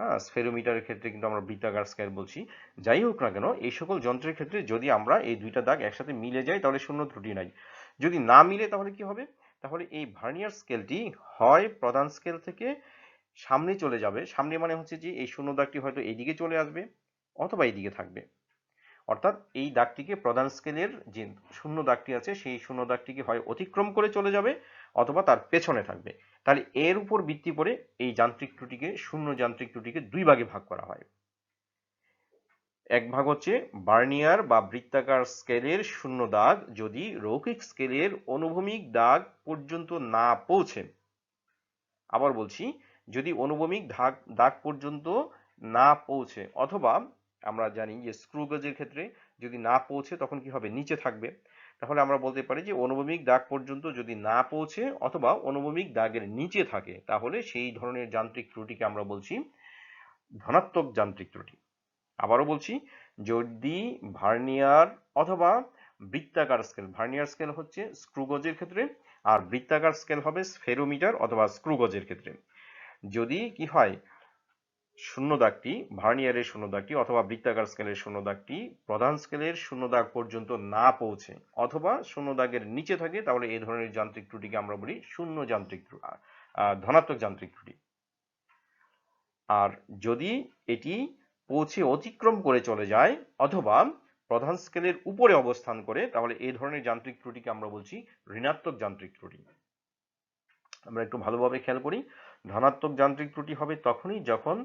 হ্যাঁ, স্ফেরোমিটারের ক্ষেত্রে কিন্তু আমরা বৃত্তাকার স্কেল বলছি। যাই হোক না কেন, এই সকল যন্ত্রের ক্ষেত্রে যদি আমরা এই দুইটা দাগ একসাথে মিলে যায়, তাহলে শূন্য ত্রুটি নাই। যদি না মিলে, তাহলে কি হবে? তাহলে এই ভার্নিয়ার স্কেলটি হয় প্রধান স্কেল থেকে সামনে চলে যাবে, সামনে মানে হচ্ছে যে এই শূন্য দাগটি হয়তো এইদিকে চলে আসবে অথবা এইদিকে থাকবে। অর্থাৎ এই দাগটিকে প্রধান স্কেলের যে শূন্য দাগটি আছে, সেই শূন্য দাগটিকে হয় অতিক্রম করে চলে যাবে অথবা তার পেছনে থাকবে। তাহলে এর উপর ভিত্তি করে এই যান্ত্রিক ত্রুটিকে, শূন্য যান্ত্রিক ত্রুটিকে দুই ভাগে ভাগ করা হয়। এক ভাগ হচ্ছে ভার্নিয়ার বা বৃত্তাকার স্কেলের শূন্য দাগ যদি রৈখিক স্কেলের অনুভূমিক দাগ পর্যন্ত না পৌঁছে। আবার বলছি, যদি অনুভূমিক দাগ পর্যন্ত না পৌঁছে, অথবা আমরা জানি যে স্ক্রু গেজের ক্ষেত্রে যদি না পৌঁছে তখন কি হবে? নিচে থাকবে। তাহলে আমরা বলতে পারি যে অনুভূমিক দাগ পর্যন্ত যদি না পৌঁছে অথবা অনুভূমিক দাগের নিচে থাকে, তাহলে সেই ধরনের যান্ত্রিক ত্রুটিকে আমরা বলছি ধনাত্মক যান্ত্রিক ত্রুটি। আবারও বলছি, যদি ভার্নিয়ার অথবা বৃত্তাকার স্কেল, ভার্নিয়ার স্কেল হচ্ছে স্ক্রু গজের ক্ষেত্রে আর বৃত্তাকার স্কেল হবে স্ফেরোমিটার অথবা স্ক্রু গজের ক্ষেত্রে, যদি কি হয় শূন্য দাগটি, ভার্নিয়ারের শূন্য দাগটি অথবা বৃত্তাকার স্কেলের শূন্য দাগটি প্রধান স্কেলের শূন্য দাগ পর্যন্ত না পৌঁছে অথবা শূন্য দাগের নিচে থাকে, তাহলে এই ধরনের যান্ত্রিক ত্রুটিকে আমরা বলি শূন্য যান্ত্রিক ত্রুটি, ধনাত্মক যান্ত্রিক ত্রুটি। আর যদি এটি পৌঁছে অতিক্রম করে চলে যায় অথবা প্রধান স্কেলের উপরে অবস্থান করে, তাহলে এই ধরনের যান্ত্রিক ত্রুটিকে আমরা বলছি ঋণাত্মক যান্ত্রিক ত্রুটি। আমরা একটু ভালোভাবে খেয়াল করি, ধনাত্মক যান্ত্রিক ত্রুটি হবে তখনই যখন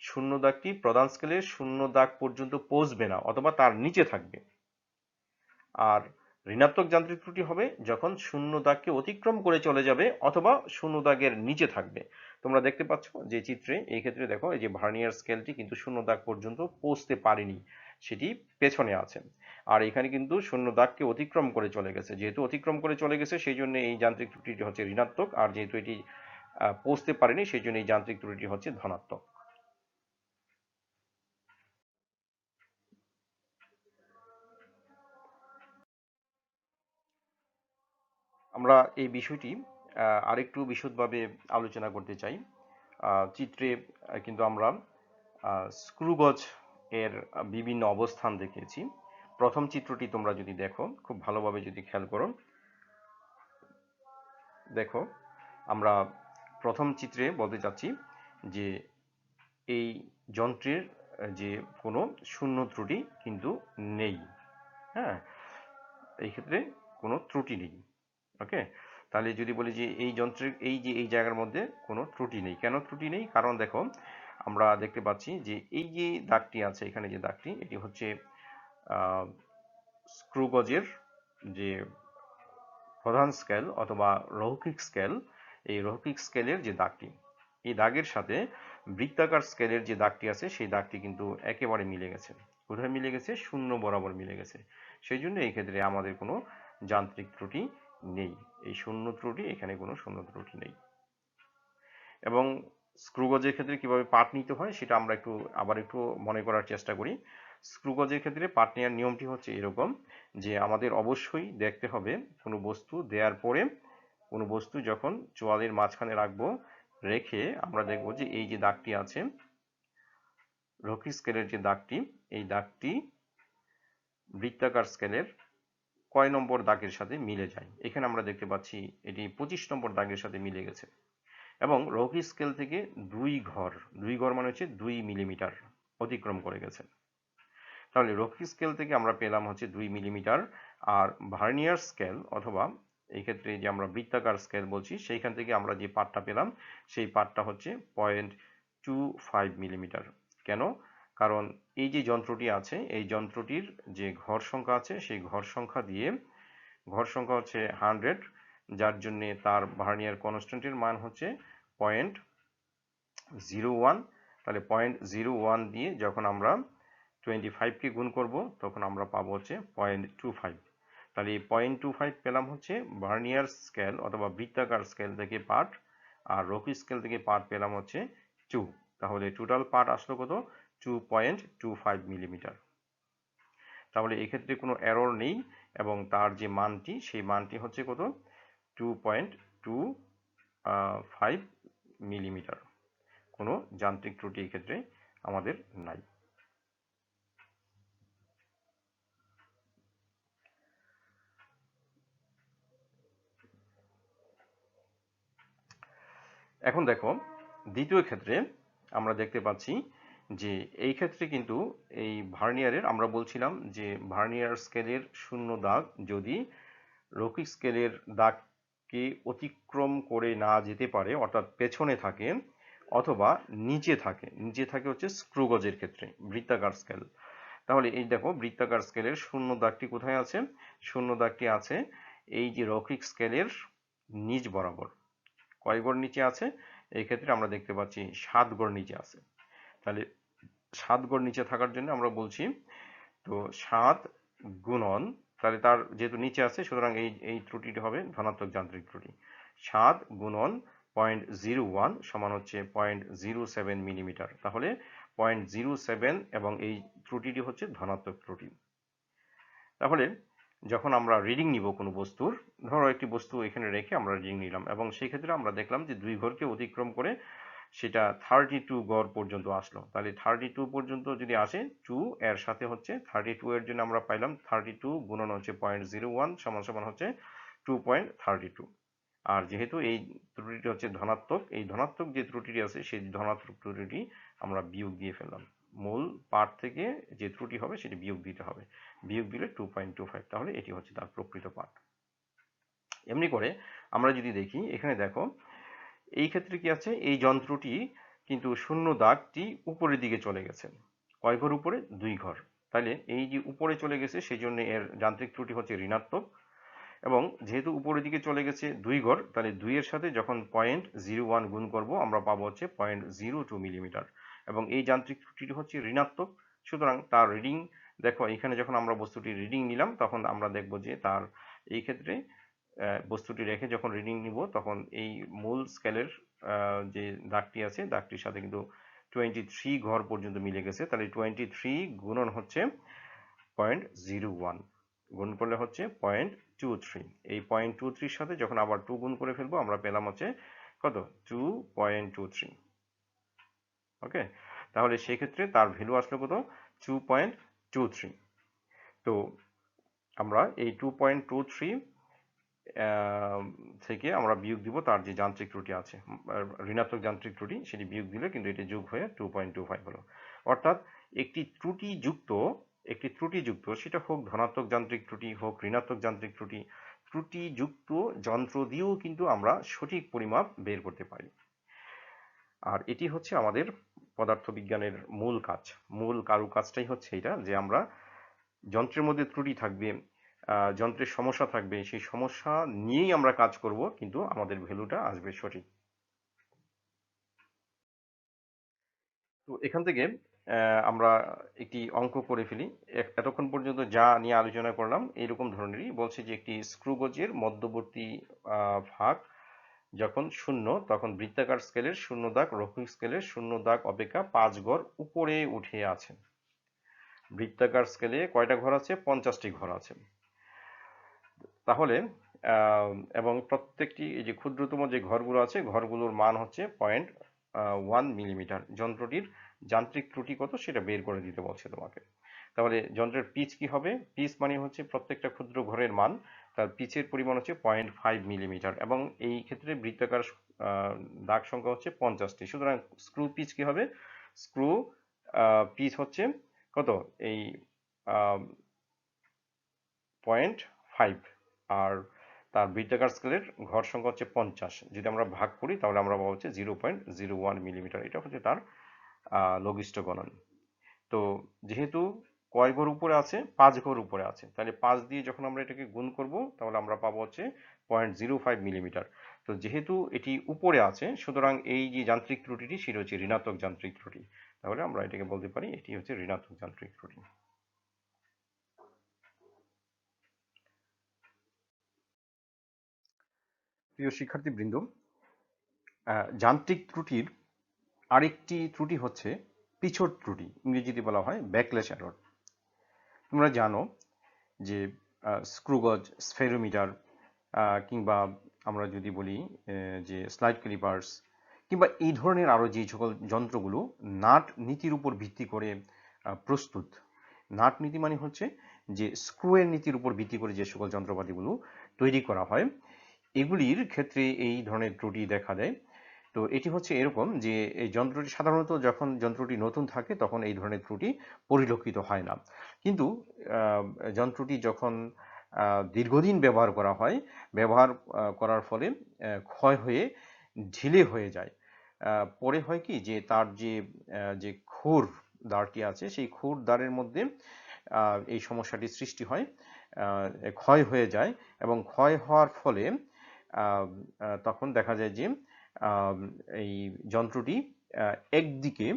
শূন্য দাগটি প্রধান স্কেলের শূন্য দাগ পর্যন্ত পৌঁছবে না অথবা তার নিচে থাকবে। আর ঋণাত্মক যান্ত্রিক ত্রুটি হবে যখন শূন্য দাগকে অতিক্রম করে চলে যাবে অথবা শূন্য দাগের নিচে থাকবে। তোমরা দেখতে পাচ্ছ যে চিত্রে, এই ক্ষেত্রে দেখো এই যে ভার্নিয়ার স্কেলটি কিন্তু শূন্য দাগ পর্যন্ত পৌঁছতে পারেনি, সেটি পেছনে আছে। আর এখানে কিন্তু শূন্য দাগকে অতিক্রম করে চলে গেছে, যেহেতু অতিক্রম করে চলে গেছে সেই জন্য এই যান্ত্রিক ত্রুটিটি হচ্ছে ঋণাত্মক, আর যেহেতু এটি পৌঁছতে পারেনি সেই জন্য এই যান্ত্রিক ত্রুটিটি হচ্ছে ধনাত্মক। আমরা এই বিষয়টি আরেকটু বিশদভাবে আলোচনা করতে চাই। চিত্রে কিন্তু আমরা স্ক্রু গজ এর বিভিন্ন অবস্থান দেখিয়েছি। প্রথম চিত্রটি তোমরা যদি দেখো, খুব ভালোভাবে যদি খেয়াল করো, দেখো আমরা প্রথম চিত্রে বলতে চাচ্ছি যে এই যন্ত্রের যে কোনো শূন্য ত্রুটি কিন্তু নেই। হ্যাঁ, এই ক্ষেত্রে কোনো ত্রুটি নেই। ওকে, তাহলে যদি বলি যে এই যন্ত্রের এই জায়গার মধ্যে কোনো ত্রুটি নেই, কেন ত্রুটি নেই? কারণ দেখো আমরা দেখতে পাচ্ছি যে এই যে দাগটি আছে, এখানে যে দাগটি, এটি হচ্ছে স্ক্রু গজের যে প্রধান স্কেল অথবা রৈখিক স্কেল, এই রৈখিক স্কেলের যে দাগটি, এই দাগের সাথে বৃত্তাকার স্কেলের যে দাগটি আছে সেই দাগটি কিন্তু একেবারে মিলে গেছে। কোথায় মিলে গেছে? শূন্য বরাবর মিলে গেছে। সেই জন্য এই ক্ষেত্রে আমাদের কোনো যান্ত্রিক ত্রুটি নেই। এই শূন্য ত্রুটি, এখানে কোনো শূন্য ত্রুটি নেই। এবং স্ক্রু গজের ক্ষেত্রে কিভাবে পার্ট নিতে হয় সেটা আমরা আবার একটু মনে করার চেষ্টা করি। স্ক্রু গজের ক্ষেত্রে পার্ট নেওয়ার নিয়মটি হচ্ছে এরকম যে আমাদের অবশ্যই দেখতে হবে কোনো বস্তু দেওয়ার পরে, কোনো বস্তু যখন চোয়ালের মাঝখানে রাখবো, রেখে আমরা দেখব যে এই যে দাগটি আছে, রৈখিক স্কেলের যে দাগটি, এই দাগটি বৃত্তাকার স্কেলের কয় নম্বর দাগের সাথে মিলে যায়। এখানে আমরা দেখতে পাচ্ছি এটি 25 নম্বর দাগের সাথে মিলে গেছে। এবং রৈখিক স্কেল থেকে দুই ঘর মানে হচ্ছে 2 মিলিমিটার অতিক্রম করে গেছে। তাহলে রৈখিক স্কেল থেকে আমরা পেলাম হচ্ছে 2 মিলিমিটার, আর ভার্নিয়ার স্কেল অথবা এই ক্ষেত্রে যে আমরা বৃত্তাকার স্কেল বলছি, সেইখান থেকে আমরা যে পার্টটা পেলাম সেই পার্টটা হচ্ছে 0.25 মিলিমিটার। কেন? কারণ এই যে যন্ত্রটি আছে, এই যন্ত্রটির যে ঘর সংখ্যা আছে, সেই ঘর সংখ্যা হচ্ছে 100, যার জন্য তার ভার্নিয়ার কনস্ট্যান্টের মান হচ্ছে 0.01। তাহলে 0.01 দিয়ে যখন আমরা 25কে গুণ করব তখন আমরা পাবো হচ্ছে 0.25। তাহলে এই 0.25 পেলাম হচ্ছে ভার্নিয়ার স্কেল অথবা বৃত্তাকার স্কেল থেকে পার্ট, আর রৈখিক স্কেল থেকে পার্ট পেলাম হচ্ছে 2। তাহলে টোটাল পার্ট আসলো কত? 2.25 মিলিমিটার। তাহলে এক্ষেত্রে কোনো এরর নেই, এবং তার যে মানটি, সেই মানটি হচ্ছে কত? 2.25 মিলিমিটার। কোনো যান্ত্রিক ত্রুটি এক্ষেত্রে আমাদের নাই। এখন দেখো দ্বিতীয় ক্ষেত্রে আমরা দেখতে পাচ্ছি যে এই ক্ষেত্রে কিন্তু এই ভার্নিয়ারের, আমরা বলছিলাম যে ভার্নিয়ার স্কেলের শূন্য দাগ যদি রৈখিক স্কেলের দাগকে অতিক্রম করে না যেতে পারে, অর্থাৎ পেছনে থাকে অথবা নিচে থাকে হচ্ছে স্ক্রু গজের ক্ষেত্রে বৃত্তাকার স্কেল। তাহলে এই দেখো বৃত্তাকার স্কেলের শূন্য দাগটি কোথায় আছে? শূন্য দাগটি আছে এই যে রৈখিক স্কেলের নিচ বরাবর। কয় গড় নিচে আছে? এই ক্ষেত্রে আমরা দেখতে পাচ্ছি 7 গড় নিচে আছে। তাহলে 7 গড় নিচে থাকার জন্য আমরা বলছি তো 7 গুণন, তাহলে তার যেহেতু নিচে আছে সুতরাং এই ত্রুটিটি হবে ধনাত্মক যান্ত্রিক ত্রুটি। 7 গুণন 0.01 সমান হচ্ছে 0.07 মিলিমিটার। তাহলে 0.07 এবং এই ত্রুটিটি হচ্ছে ধনাত্মক ত্রুটি। তাহলে যখন আমরা রিডিং নিব কোনো বস্তুর, ধরো একটি বস্তু এখানে রেখে আমরা রিডিং নিলাম, এবং সেই ক্ষেত্রে আমরা দেখলাম যে 2 ঘরকে অতিক্রম করে সেটা 32 গড় পর্যন্ত আসলো। তাহলে 32 পর্যন্ত যদি আসে, 2 এর সাথে হচ্ছে 32 এর জন্য আমরা পাইলাম 32 গুণন হচ্ছে 0.01 সমান হচ্ছে 2.32। আর যেহেতু এই ত্রুটিটি হচ্ছে ধনাত্মক, এই ধনাত্মক যে ত্রুটিটি আছে সেই ধনাত্মক ত্রুটিটি আমরা বিয়োগ দিয়ে ফেললাম। মূল পার্ট থেকে যে ত্রুটি হবে সেটি বিয়োগ দিতে হবে, বিয়োগ দিলে 2.25। তাহলে এটি হচ্ছে তার প্রকৃত পার্ট। এমনি করে আমরা যদি দেখি, এখানে দেখো এই ক্ষেত্রে কি আছে, এই যন্ত্রটি কিন্তু শূন্য দাগটি উপরের দিকে চলে গেছে। কয় ঘর উপরে? 2 ঘর। তাহলে এই যে উপরে চলে গেছে সেই জন্য এর যান্ত্রিক ত্রুটি হচ্ছে ঋণাত্মক, এবং যেহেতু উপরের দিকে চলে গেছে 2 ঘর, তাহলে 2 এর সাথে যখন 0.01 গুণ করব আমরা পাবো হচ্ছে 0.02 মিলিমিটার, এবং এই যান্ত্রিক ত্রুটিটি হচ্ছে ঋণাত্মক। সুতরাং তার রিডিং দেখো, এখানে যখন আমরা বস্তুটি রিডিং নিলাম তখন আমরা দেখব যে তার এই ক্ষেত্রে বস্তুটি রেখে যখন রিডিং নিব তখন এই মূল স্কেলের যে দাগটি আছে দাগটির সাথে কিন্তু 23 ঘর পর্যন্ত মিলে গেছে। তাহলে 23 গুণন হচ্ছে 0.01 গুণ করলে হচ্ছে 0.23। এই 0.23 সাথে যখন আবার 2 গুণ করে ফেলবো আমরা পেলাম হচ্ছে কত? 2.23। ওকে, তাহলে সেই ক্ষেত্রে তার ভ্যালু আসলো কত? 2.23। তো আমরা এই 2.23 থেকে আমরা বিয়োগ দিব তার যে যান্ত্রিক ত্রুটি আছে, ঋণাত্মক যান্ত্রিক ত্রুটি, সেটি বিয়োগ দিলে কিন্তু এটি যোগ হয়ে 2.25 হলো। অর্থাৎ একটি ত্রুটিযুক্ত একটি ত্রুটিযুক্ত, সেটা হোক ধনাত্মক যান্ত্রিক ত্রুটি, হোক ঋণাত্মক যান্ত্রিক ত্রুটি, ত্রুটিযুক্ত যন্ত্র দিয়েও কিন্তু আমরা সঠিক পরিমাপ বের করতে পারি। আর এটি হচ্ছে আমাদের পদার্থবিজ্ঞানের মূল কাজ। মূল কারুকাজটাই হচ্ছে এটা, যে আমরা যন্ত্রের মধ্যে ত্রুটি থাকবে, যন্ত্রের সমস্যা থাকবে, সেই সমস্যা নিয়েই আমরা কাজ করব, কিন্তু আমাদের ভ্যালুটা আসবে সঠিক। তো এখান থেকে আমরা একটি অঙ্ক করে ফেলি। এতক্ষণ পর্যন্ত যা নিয়ে আলোচনা করলাম এইরকম ধরনেরই। বলছে যে একটি স্ক্রু গজের মধ্যবর্তী ভাগ যখন শূন্য, তখন বৃত্তাকার স্কেলের শূন্য দাগ রৈখিক স্কেলের শূন্য দাগ অপেক্ষা 5 ঘর উপরে উঠে আছে। বৃত্তাকার স্কেলে কয়টা ঘর আছে? 50টি ঘর আছে। তাহলে এবং প্রত্যেকটি এই যে ক্ষুদ্রতম যে ঘরগুলো আছে, ঘরগুলোর মান হচ্ছে 0.1 মিলিমিটার। যন্ত্রটির যান্ত্রিক ত্রুটি কত সেটা বের করে দিতে বলছে তোমাকে। তাহলে যন্ত্রের পিচ কি হবে? পিচ মানে হচ্ছে প্রত্যেকটা ক্ষুদ্র ঘরের মান, তার পিচের পরিমাণ হচ্ছে 0.5 মিলিমিটার, এবং এই ক্ষেত্রে বৃত্তাকার দাগ সংখ্যা হচ্ছে 50টি। সুতরাং স্ক্রু পিচ কি হবে? স্ক্রু পিচ হচ্ছে কত? এই 0.5, আর তার বৃত্তাকার স্কেলের ঘর সংখ্যা হচ্ছে 50। যদি আমরা ভাগ করি তাহলে আমরা পাবো হচ্ছে 0.01 মিলিমিটার। এটা হচ্ছে তার লঘিষ্ঠ গণন। তো যেহেতু কয় ঘর উপরে আছে? 5 ঘর উপরে আছে, তাহলে 5 দিয়ে যখন আমরা এটাকে গুণ করব তাহলে আমরা পাবো হচ্ছে 0.05 মিলিমিটার। তো যেহেতু এটি উপরে আছে, সুতরাং এই যে যান্ত্রিক ত্রুটিটি সেটা হচ্ছে ঋণাত্মক যান্ত্রিক ত্রুটি। তাহলে আমরা এটাকে বলতে পারি এটি হচ্ছে ঋণাত্মক যান্ত্রিক ত্রুটি। প্রিয় শিক্ষার্থীবৃন্দ, যান্ত্রিক ত্রুটির আরেকটি ত্রুটি হচ্ছে পিছট ত্রুটি, ইংরেজিতে বলা হয় ব্যাকল্যাশ এরর। তোমরা জানো যে স্ক্রুগজ, স্ফেরোমিটার, কিংবা আমরা যদি বলি যে স্লাইড ক্লিপার্স, কিংবা এই ধরনের আরো যে সকল যন্ত্রগুলো নাট নীতির উপর ভিত্তি করে প্রস্তুত। নাট নীতি মানে হচ্ছে যে স্ক্রুয়ের নীতির উপর ভিত্তি করে যে সকল যন্ত্রপাতিগুলো তৈরি করা হয়, এগুলির ক্ষেত্রে এই ধরনের ত্রুটি দেখা দেয়। তো এটি হচ্ছে এরকম যে এই যন্ত্রটি সাধারণত যখন যন্ত্রটি নতুন থাকে তখন এই ধরনের ত্রুটি পরিলক্ষিত হয় না, কিন্তু যন্ত্রটি যখন দীর্ঘদিন ব্যবহার করা হয়, ব্যবহার করার ফলে ক্ষয় হয়ে ঢিলে হয়ে যায়। পরে হয় কি যে তার যে খুর দ্বারটি আছে, সেই খুর দ্বারের মধ্যে এই সমস্যাটি সৃষ্টি হয়, ক্ষয় হয়ে যায়, এবং ক্ষয় হওয়ার ফলে তখন দেখা যায় যে এই যন্ত্রটি একদিকে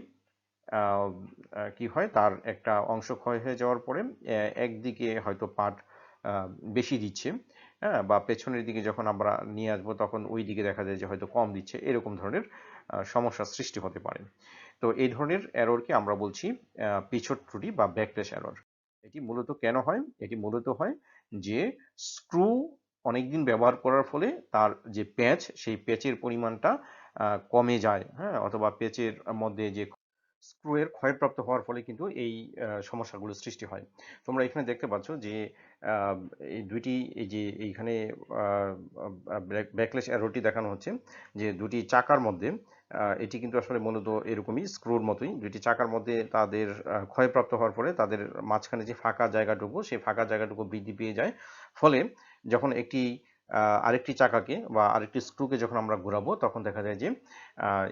কি হয়, তার একটা অংশ ক্ষয় হয়ে যাওয়ার পরে একদিকে হয়তো পার্ট বেশি দিচ্ছে, হ্যাঁ, বা পেছনের দিকে যখন আমরা নিয়ে আসবো তখন ওই দিকে দেখা যায় যে হয়তো কম দিচ্ছে, এরকম ধরনের সমস্যার সৃষ্টি হতে পারে। তো এই ধরনের এররকে আমরা বলছি পিছট ত্রুটি বা ব্যাকল্যাশ এরর। এটি মূলত কেন হয়? এটি মূলত হয় যে স্ক্রু অনেকদিন ব্যবহার করার ফলে তার যে প্যাচ, সেই প্যাচের পরিমাণটা কমে যায়, হ্যাঁ, অথবা প্যাচের মধ্যে যে স্ক্রুয়ের ক্ষয়প্রাপ্ত হওয়ার ফলে কিন্তু এই সমস্যাগুলো সৃষ্টি হয়। তোমরা এখানে দেখতে পাচ্ছ যে এই দুইটি, এই যে এইখানে ব্যাকল্যাশ অ্যারোটি দেখানো হচ্ছে, যে দুটি চাকার মধ্যে এটি কিন্তু আসলে মূলত এরকমই স্ক্রুর মতোই, দুটি চাকার মধ্যে তাদের ক্ষয়প্রাপ্ত হওয়ার ফলে তাদের মাঝখানে যে ফাঁকা জায়গাটুকু, সেই ফাঁকা জায়গাটুকু বৃদ্ধি পেয়ে যায়। ফলে যখন আরেকটি চাকাকে বা আরেকটি স্ক্রুকে যখন আমরা ঘোরাবো তখন দেখা যায় যে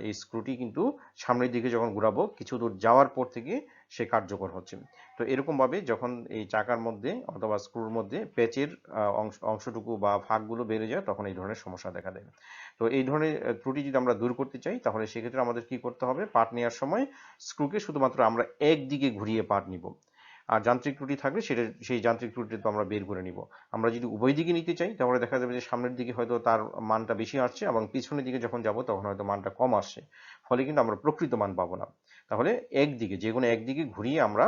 এই স্ক্রুটি কিন্তু সামনের দিকে যখন ঘোরাবো কিছু দূর যাওয়ার পর থেকে সে কার্যকর হচ্ছে। তো এরকম ভাবে যখন এই চাকার মধ্যে অথবা স্ক্রুর মধ্যে পেচের অংশটুকু বা ফাঁকগুলো বেড়ে যায় তখন এই ধরনের সমস্যা দেখা দেয়। তো এই ধরনের ত্রুটি যদি আমরা দূর করতে চাই তাহলে সেক্ষেত্রে আমাদের কি করতে হবে? পার্ট নেওয়ার সময় স্ক্রুকে শুধুমাত্র আমরা একদিকে ঘুরিয়ে পার্ট নিব, আর যান্ত্রিক ত্রুটি থাকলে সেই যান্ত্রিক ত্রুটি তো আমরা বের করে নিব। আমরা যদি উভয় দিকে নিতে চাই তাহলে দেখা যাবে যে সামনের দিকে হয়তো তার মানটা বেশি আসছে এবং পিছনের দিকে যখন যাব তখন হয়তো মানটা কম আসছে, ফলে কিন্তু আমরা প্রকৃত মান পাবো না। তাহলে একদিকে, যে কোনো একদিকে ঘুরিয়ে আমরা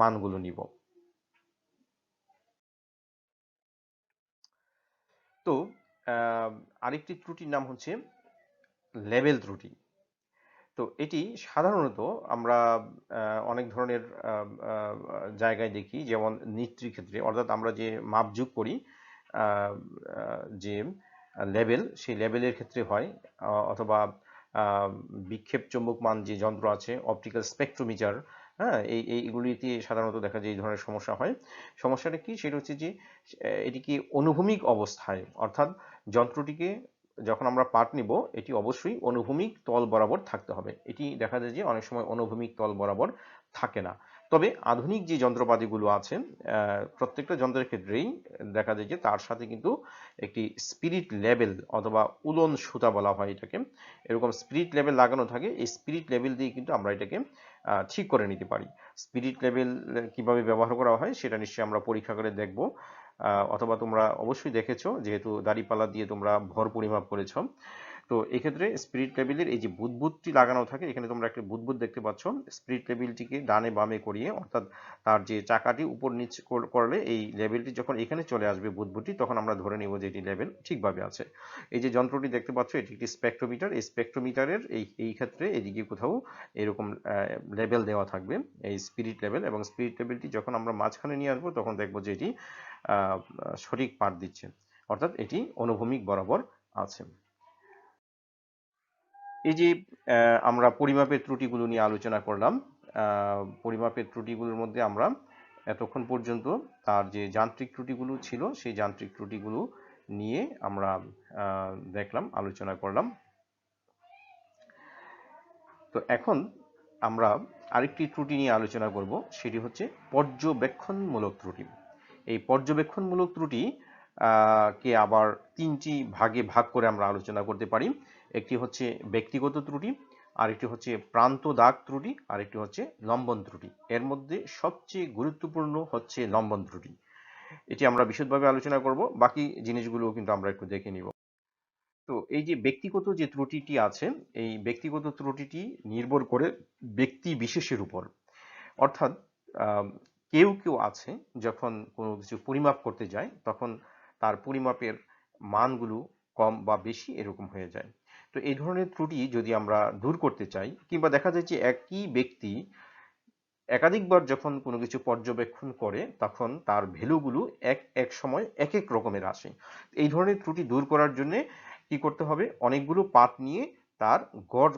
মানগুলো নিব। তো আরেকটি ত্রুটির নাম হচ্ছে লেভেল ত্রুটি। তো এটি সাধারণত আমরা অনেক ধরনের জায়গায় দেখি, যেমন নিত্রির ক্ষেত্রে, অর্থাৎ আমরা যে মাপযোগ করি যে লেভেল, সেই লেভেলের ক্ষেত্রে হয়, অথবা বিক্ষেপ চৌম্বক মান যে যন্ত্র আছে, অপটিক্যাল স্পেকট্রোমিটার, হ্যাঁ, এইগুলিতে সাধারণত দেখা যায় এই ধরনের সমস্যা হয়। সমস্যাটা কি, সেটা হচ্ছে যে এটি কি অনুভূমিক অবস্থায়, অর্থাৎ যন্ত্রটিকে যখন আমরা পাঠ নিব এটি অবশ্যই অনুভূমিক তল বরাবর থাকতে হবে। এটি দেখা যায় যে অনেক সময় অনুভূমিক তল বরাবর থাকে না। তবে আধুনিক যে যন্ত্রপাতিগুলো আছে প্রত্যেকটা যন্ত্রের ক্ষেত্রেই দেখা যায় যে তার সাথে কিন্তু একটি স্পিরিট লেবেল অথবা উলন সুতা বলা হয় এটাকে, এরকম স্পিরিট লেবেল লাগানো থাকে। এই স্পিরিট লেবেল দিয়ে কিন্তু আমরা এটাকে ঠিক করে নিতে পারি। স্পিরিট লেবেল কিভাবে ব্যবহার করা হয় সেটা নিশ্চয়ই আমরা পরীক্ষা করে দেখব, অথবা তোমরা অবশ্যই দেখেছো, যেহেতু দাঁড়িপাল্লা দিয়ে তোমরা ভর পরিমাপ করেছো। তো এক্ষেত্রে স্পিরিট লেভেলের এই যে বুদবুদটি লাগানো থাকে, এখানে তোমরা একটা বুদবুদ দেখতে পাচ্ছ। স্পিরিট লেভেলটিকে ডানে বামে করিয়ে, অর্থাৎ তার যে চাকাটি উপর নিচ করলে এই লেভেলটি যখন এখানে চলে আসবে বুদবুদটি, তখন আমরা ধরে নিব যে এটি লেভেল ঠিকভাবে আছে। এই যে যন্ত্রটি দেখতে পাচ্ছ এটি একটি স্পেকট্রোমিটার। এই স্পেকট্রোমিটারের এই ক্ষেত্রে এদিকে কোথাও এরকম লেভেল দেওয়া থাকবে, এই স্পিরিট লেভেল। এবং স্পিরিট লেভেলটি যখন আমরা মাঝখানে নিয়ে আসবো তখন দেখবো যে এটি সঠিক পাঠ দিচ্ছে, অর্থাৎ এটি অনুভূমিক বরাবর আছে। এই যে আমরা পরিমাপের ত্রুটিগুলো নিয়ে আলোচনা করলাম, পরিমাপের ত্রুটিগুলোর মধ্যে আমরা এতক্ষণ পর্যন্ত তার যে যান্ত্রিক ত্রুটিগুলো ছিল সেই যান্ত্রিক ত্রুটিগুলো নিয়ে আমরা দেখলাম, আলোচনা করলাম। তো এখন আমরা আরেকটি ত্রুটি নিয়ে আলোচনা করব, সেটি হচ্ছে পর্যবেক্ষণমূলক ত্রুটি। এই পর্যবেক্ষণমূলক ত্রুটি কে আবার তিনটি ভাগে ভাগ করে আমরা আলোচনা করতে পারি। একটি হচ্ছে ব্যক্তিগত ত্রুটি, আরেকটি হচ্ছে প্রান্ত দাগ ত্রুটি, আরেকটি হচ্ছে লম্বন ত্রুটি। এর মধ্যে সবচেয়ে গুরুত্বপূর্ণ হচ্ছে লম্বন ত্রুটি। এটি আমরা বিশদভাবে আলোচনা করব, বাকি জিনিসগুলো কিন্তু আমরা একটু দেখে নিব। তো এই যে ব্যক্তিগত যে ত্রুটিটি আছে, এই ব্যক্তিগত ত্রুটিটি নির্ভর করে ব্যক্তি বিশেষের উপর। অর্থাৎ কেউ কেউ আছে যখন কোনো কিছু পরিমাপ করতে যায় তখন তার পরিমাপের মানগুলো কম বা বেশি এরকম হয়ে যায়। তো এই ধরনের ত্রুটি যদি আমরা দূর করতে চাই, কিংবা দেখা যায় যে একই ব্যক্তি একাধিকবার যখন কোনো কিছু পর্যবেক্ষণ করে তখন তার ভ্যালুগুলো এক এক সময় এক এক রকমের আসে। এই ধরনের ত্রুটি দূর করার জন্য কি করতে হবে, অনেকগুলো পাঠ নিয়ে তার গড়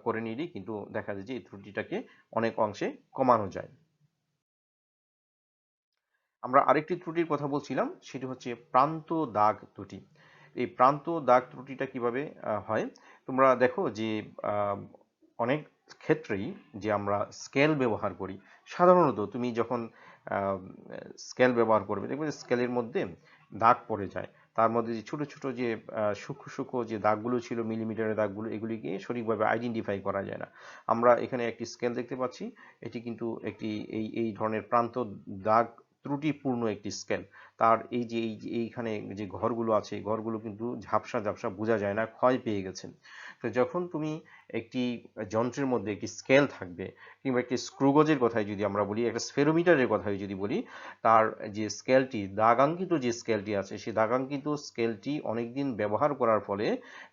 করে নিলেই কিন্তু দেখা যায় যে এই ত্রুটিটাকে অনেক অংশে কমানো যায়। আমরা আরেকটি ত্রুটির কথা বলছিলাম, সেটি হচ্ছে প্রান্ত দাগ ত্রুটি। এই প্রান্ত দাগ ত্রুটিটা কিভাবে হয়, তোমরা দেখো যে অনেক ক্ষেত্রেই যে আমরা স্কেল ব্যবহার করি, সাধারণত তুমি যখন স্কেল ব্যবহার করবে দেখবে স্কেলের মধ্যে দাগ পড়ে যায়, তার মধ্যে যে ছোট ছোট যে সূক্ষ্ম সূক্ষ্ম যে দাগগুলো ছিল, মিলিমিটারের দাগগুলো, এগুলিকে সঠিকভাবে আইডেন্টিফাই করা যায় না। আমরা এখানে একটি স্কেল দেখতে পাচ্ছি, এটি কিন্তু একটি এই ধরনের প্রান্ত দাগ ত্রুটিপূর্ণ একটি স্কেল। তার এইখানে যে ঘরগুলো আছে, ঘরগুলো কিন্তু ঝাপসা ঝাপসা, বোঝা যায় না, ক্ষয় পেয়ে গেছে। তো যখন তুমি একটি যন্ত্রের মধ্যে একটি স্কেল থাকবে, কিংবা একটি স্ক্রুগজের কথাই যদি আমরা বলি, একটা স্ফেরোমিটারের কথাই যদি বলি, তার যে স্কেলটি, দাগাঙ্কিত যে স্কেলটি আছে, সেই দাগাঙ্কিত স্কেলটি অনেকদিন ব্যবহার করার ফলে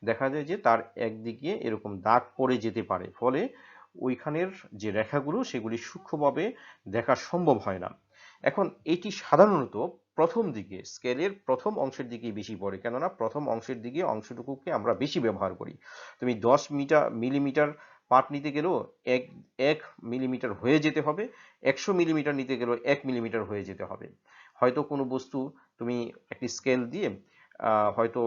দেখা যায় যে তার একদিকে এরকম দাগ পড়ে যেতে পারে, ফলে ওইখানের যে রেখাগুলো সেগুলি সূক্ষ্মভাবে দেখা সম্ভব হয় না। এখন এটি সাধারণত প্রথম দিকে, স্কেলের প্রথম অংশের দিকেই বেশি পড়ে, কেননা প্রথম অংশের দিকে অংশটুকুকে আমরা বেশি ব্যবহার করি। তুমি 10 মিলিমিটার পাঠ নিতে গেলেও এক এক মিলিমিটার হয়ে যেতে হবে, 100 মিলিমিটার নিতে গেলেও 1 মিলিমিটার হয়ে যেতে হবে। হয়তো কোনো বস্তু তুমি একটি স্কেল দিয়ে হয়তো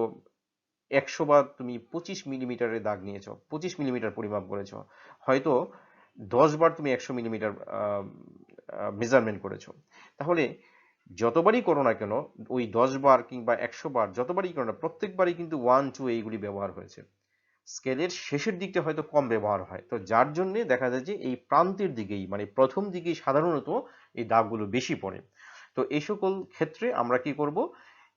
100 বার তুমি 25 মিলিমিটারের দাগ নিয়েছো, 25 মিলিমিটার পরিমাপ করেছো, হয়তো 10 বার তুমি 100 মিলিমিটার মেজারমেন্ট করেছো। তাহলে যতবারই করো না কেন, ওই 10 বার কিংবা 100 বার যতবারই করো না, প্রত্যেকবারই কিন্তু 1 2 এইগুলি ব্যবহার হয়েছে। স্কেলের শেষের দিকটা হয়তো কম ব্যবহার হয়, তো যার জন্য দেখা যায় যে এই প্রান্তের দিকেই, মানে প্রথম দিকেই সাধারণত এই দাগগুলো বেশি পড়ে। তো এই সকল ক্ষেত্রে আমরা কি করব,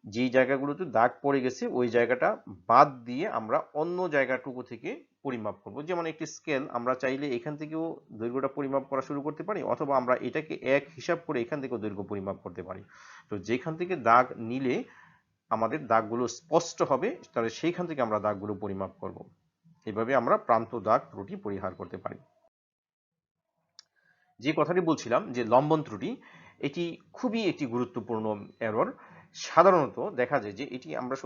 যেই জায়গাগুলোতে দাগ পড়ে গেছে ওই জায়গাটা বাদ দিয়ে আমরা অন্য জায়গাটুকু থেকে পরিমাপ করব। যেমন একটি স্কেল, আমরা চাইলে এখান থেকেও দৈর্ঘ্যটা পরিমাপ করা শুরু করতে পারি, অথবা আমরা এটাকে এক হিসাব করে এখান থেকেও দৈর্ঘ্য পরিমাপ করতে পারি। তো যেখান থেকে দাগ নিলে আমাদের দাগগুলো স্পষ্ট হবে, তাহলে সেইখান থেকে আমরা দাগগুলো পরিমাপ করব। এইভাবে আমরা প্রান্ত দাগ ত্রুটি পরিহার করতে পারি। যে কথাটি বলছিলাম যে লম্বন ত্রুটি, এটি খুবই একটি গুরুত্বপূর্ণ এরর। সাধারণত দেখা যায় যে এটি আমরা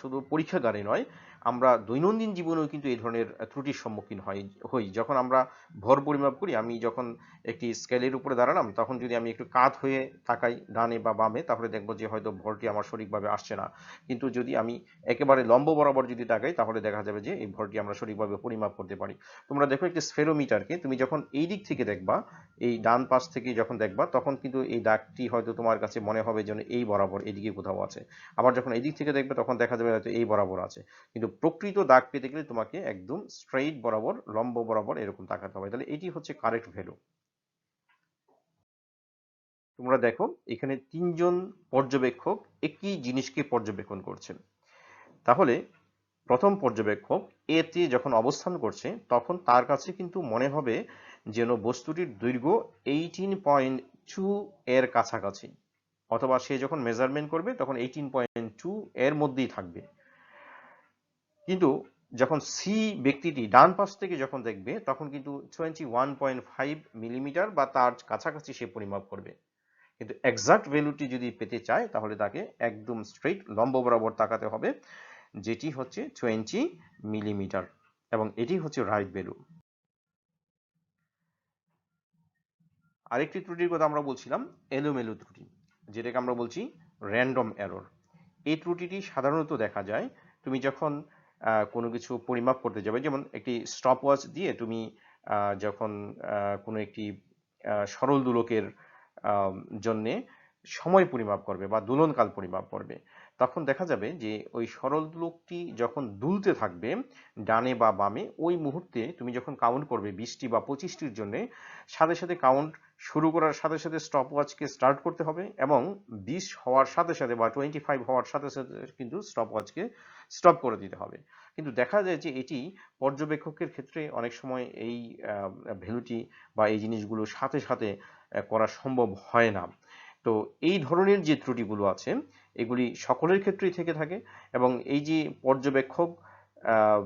শুধু পরীক্ষাগারে নয়, আমরা দৈনন্দিন জীবনেও কিন্তু এই ধরনের ত্রুটির সম্মুখীন হই। যখন আমরা ভর পরিমাপ করি, আমি যখন একটি স্কেলের উপরে দাঁড়ালাম, তখন যদি আমি একটু কাত হয়ে তাকাই ডানে বা বামে, তাহলে দেখবো যে হয়তো ভরটি আমার সঠিকভাবে আসছে না। কিন্তু যদি আমি একেবারে লম্ব বরাবর যদি তাকাই, তাহলে দেখা যাবে যে এই ভরটি আমরা সঠিকভাবে পরিমাপ করতে পারি। তোমরা দেখো একটি স্ফেরোমিটারকে তুমি যখন এই দিক থেকে দেখবা, এই ডান পাশ থেকে যখন দেখবা, তখন কিন্তু এই দাগটি হয়তো তোমার কাছে মনে হবে যেন এই বরাবর এদিকে কোথাও আছে। আবার যখন এই দিক থেকে দেখবে, তখন দেখা যাবে হয়তো এই বরাবর আছে। কিন্তু প্রকৃত দাগ পেতে গেলে তোমাকে একদম স্ট্রেইট বরাবর, লম্ব বরাবর এরকম তাকাতে হবে। তাহলে এটি হচ্ছে কারেক্ট ভ্যালু। তোমরা দেখো এখানে তিনজন পর্যবেক্ষক একই জিনিসকে পর্যবেক্ষণ করছেন। তাহলে প্রথম পর্যবেক্ষক এ তে যখন অবস্থান করছে, তখন তার কাছে কিন্তু মনে হবে যেন বস্তুটির দৈর্ঘ্য 18.2 এর কাছাকাছি, অথবা সে যখন মেজারমেন্ট করবে তখন 18.2 এর মধ্যেই থাকবে। কিন্তু যখন সি ব্যক্তিটি ডান পাশ থেকে যখন দেখবে, তখন কিন্তু 21.5 মিলিমিটার বা তার কাছাকাছি সে পরিমাপ করবে। কিন্তু এক্সাক্ট ভ্যালুটি যদি পেতে চায়, তাহলে তাকে একদম স্ট্রেইট লম্ব বরাবর তাকাতে হবে, যেটি হচ্ছে 20 মিলিমিটার, এবং এটি হচ্ছে রাইট ভ্যালু। আরেকটি ত্রুটির কথা আমরা বলছিলাম, এলোমেলো ত্রুটি, যেটাকে আমরা বলছি র্যান্ডম এরর। এই ত্রুটিটি সাধারণত দেখা যায় তুমি যখন কোনো কিছু পরিমাপ করতে যাবে, যেমন একটি স্টপ ওয়াচ দিয়ে তুমি যখন কোনো একটি সরল দোলকের জন্যে সময় পরিমাপ করবে বা দোলনকাল পরিমাপ করবে, তখন দেখা যাবে যে ওই সরল দোলকটি যখন দুলতে থাকবে ডানে বা বামে, ওই মুহূর্তে তুমি যখন কাউন্ট করবে 20টি বা 25টির জন্য, সাথে সাথে কাউন্ট শুরু করার সাথে সাথে স্টপ ওয়াচকে স্টার্ট করতে হবে, এবং 20 হওয়ার সাথে সাথে বা 25 হওয়ার সাথে সাথে কিন্তু স্টপ ওয়াচকে স্টপ করে দিতে হবে। কিন্তু দেখা যায় যে এটি পর্যবেক্ষকের ক্ষেত্রে অনেক সময় এই ভ্যালুটি বা এই জিনিসগুলো সাথে সাথে করা সম্ভব হয় না। তো এই ধরনের যে ত্রুটিগুলো আছে, এগুলি সকলের ক্ষেত্রেই থেকে থাকে, এবং এই যে পর্যবেক্ষক আহ,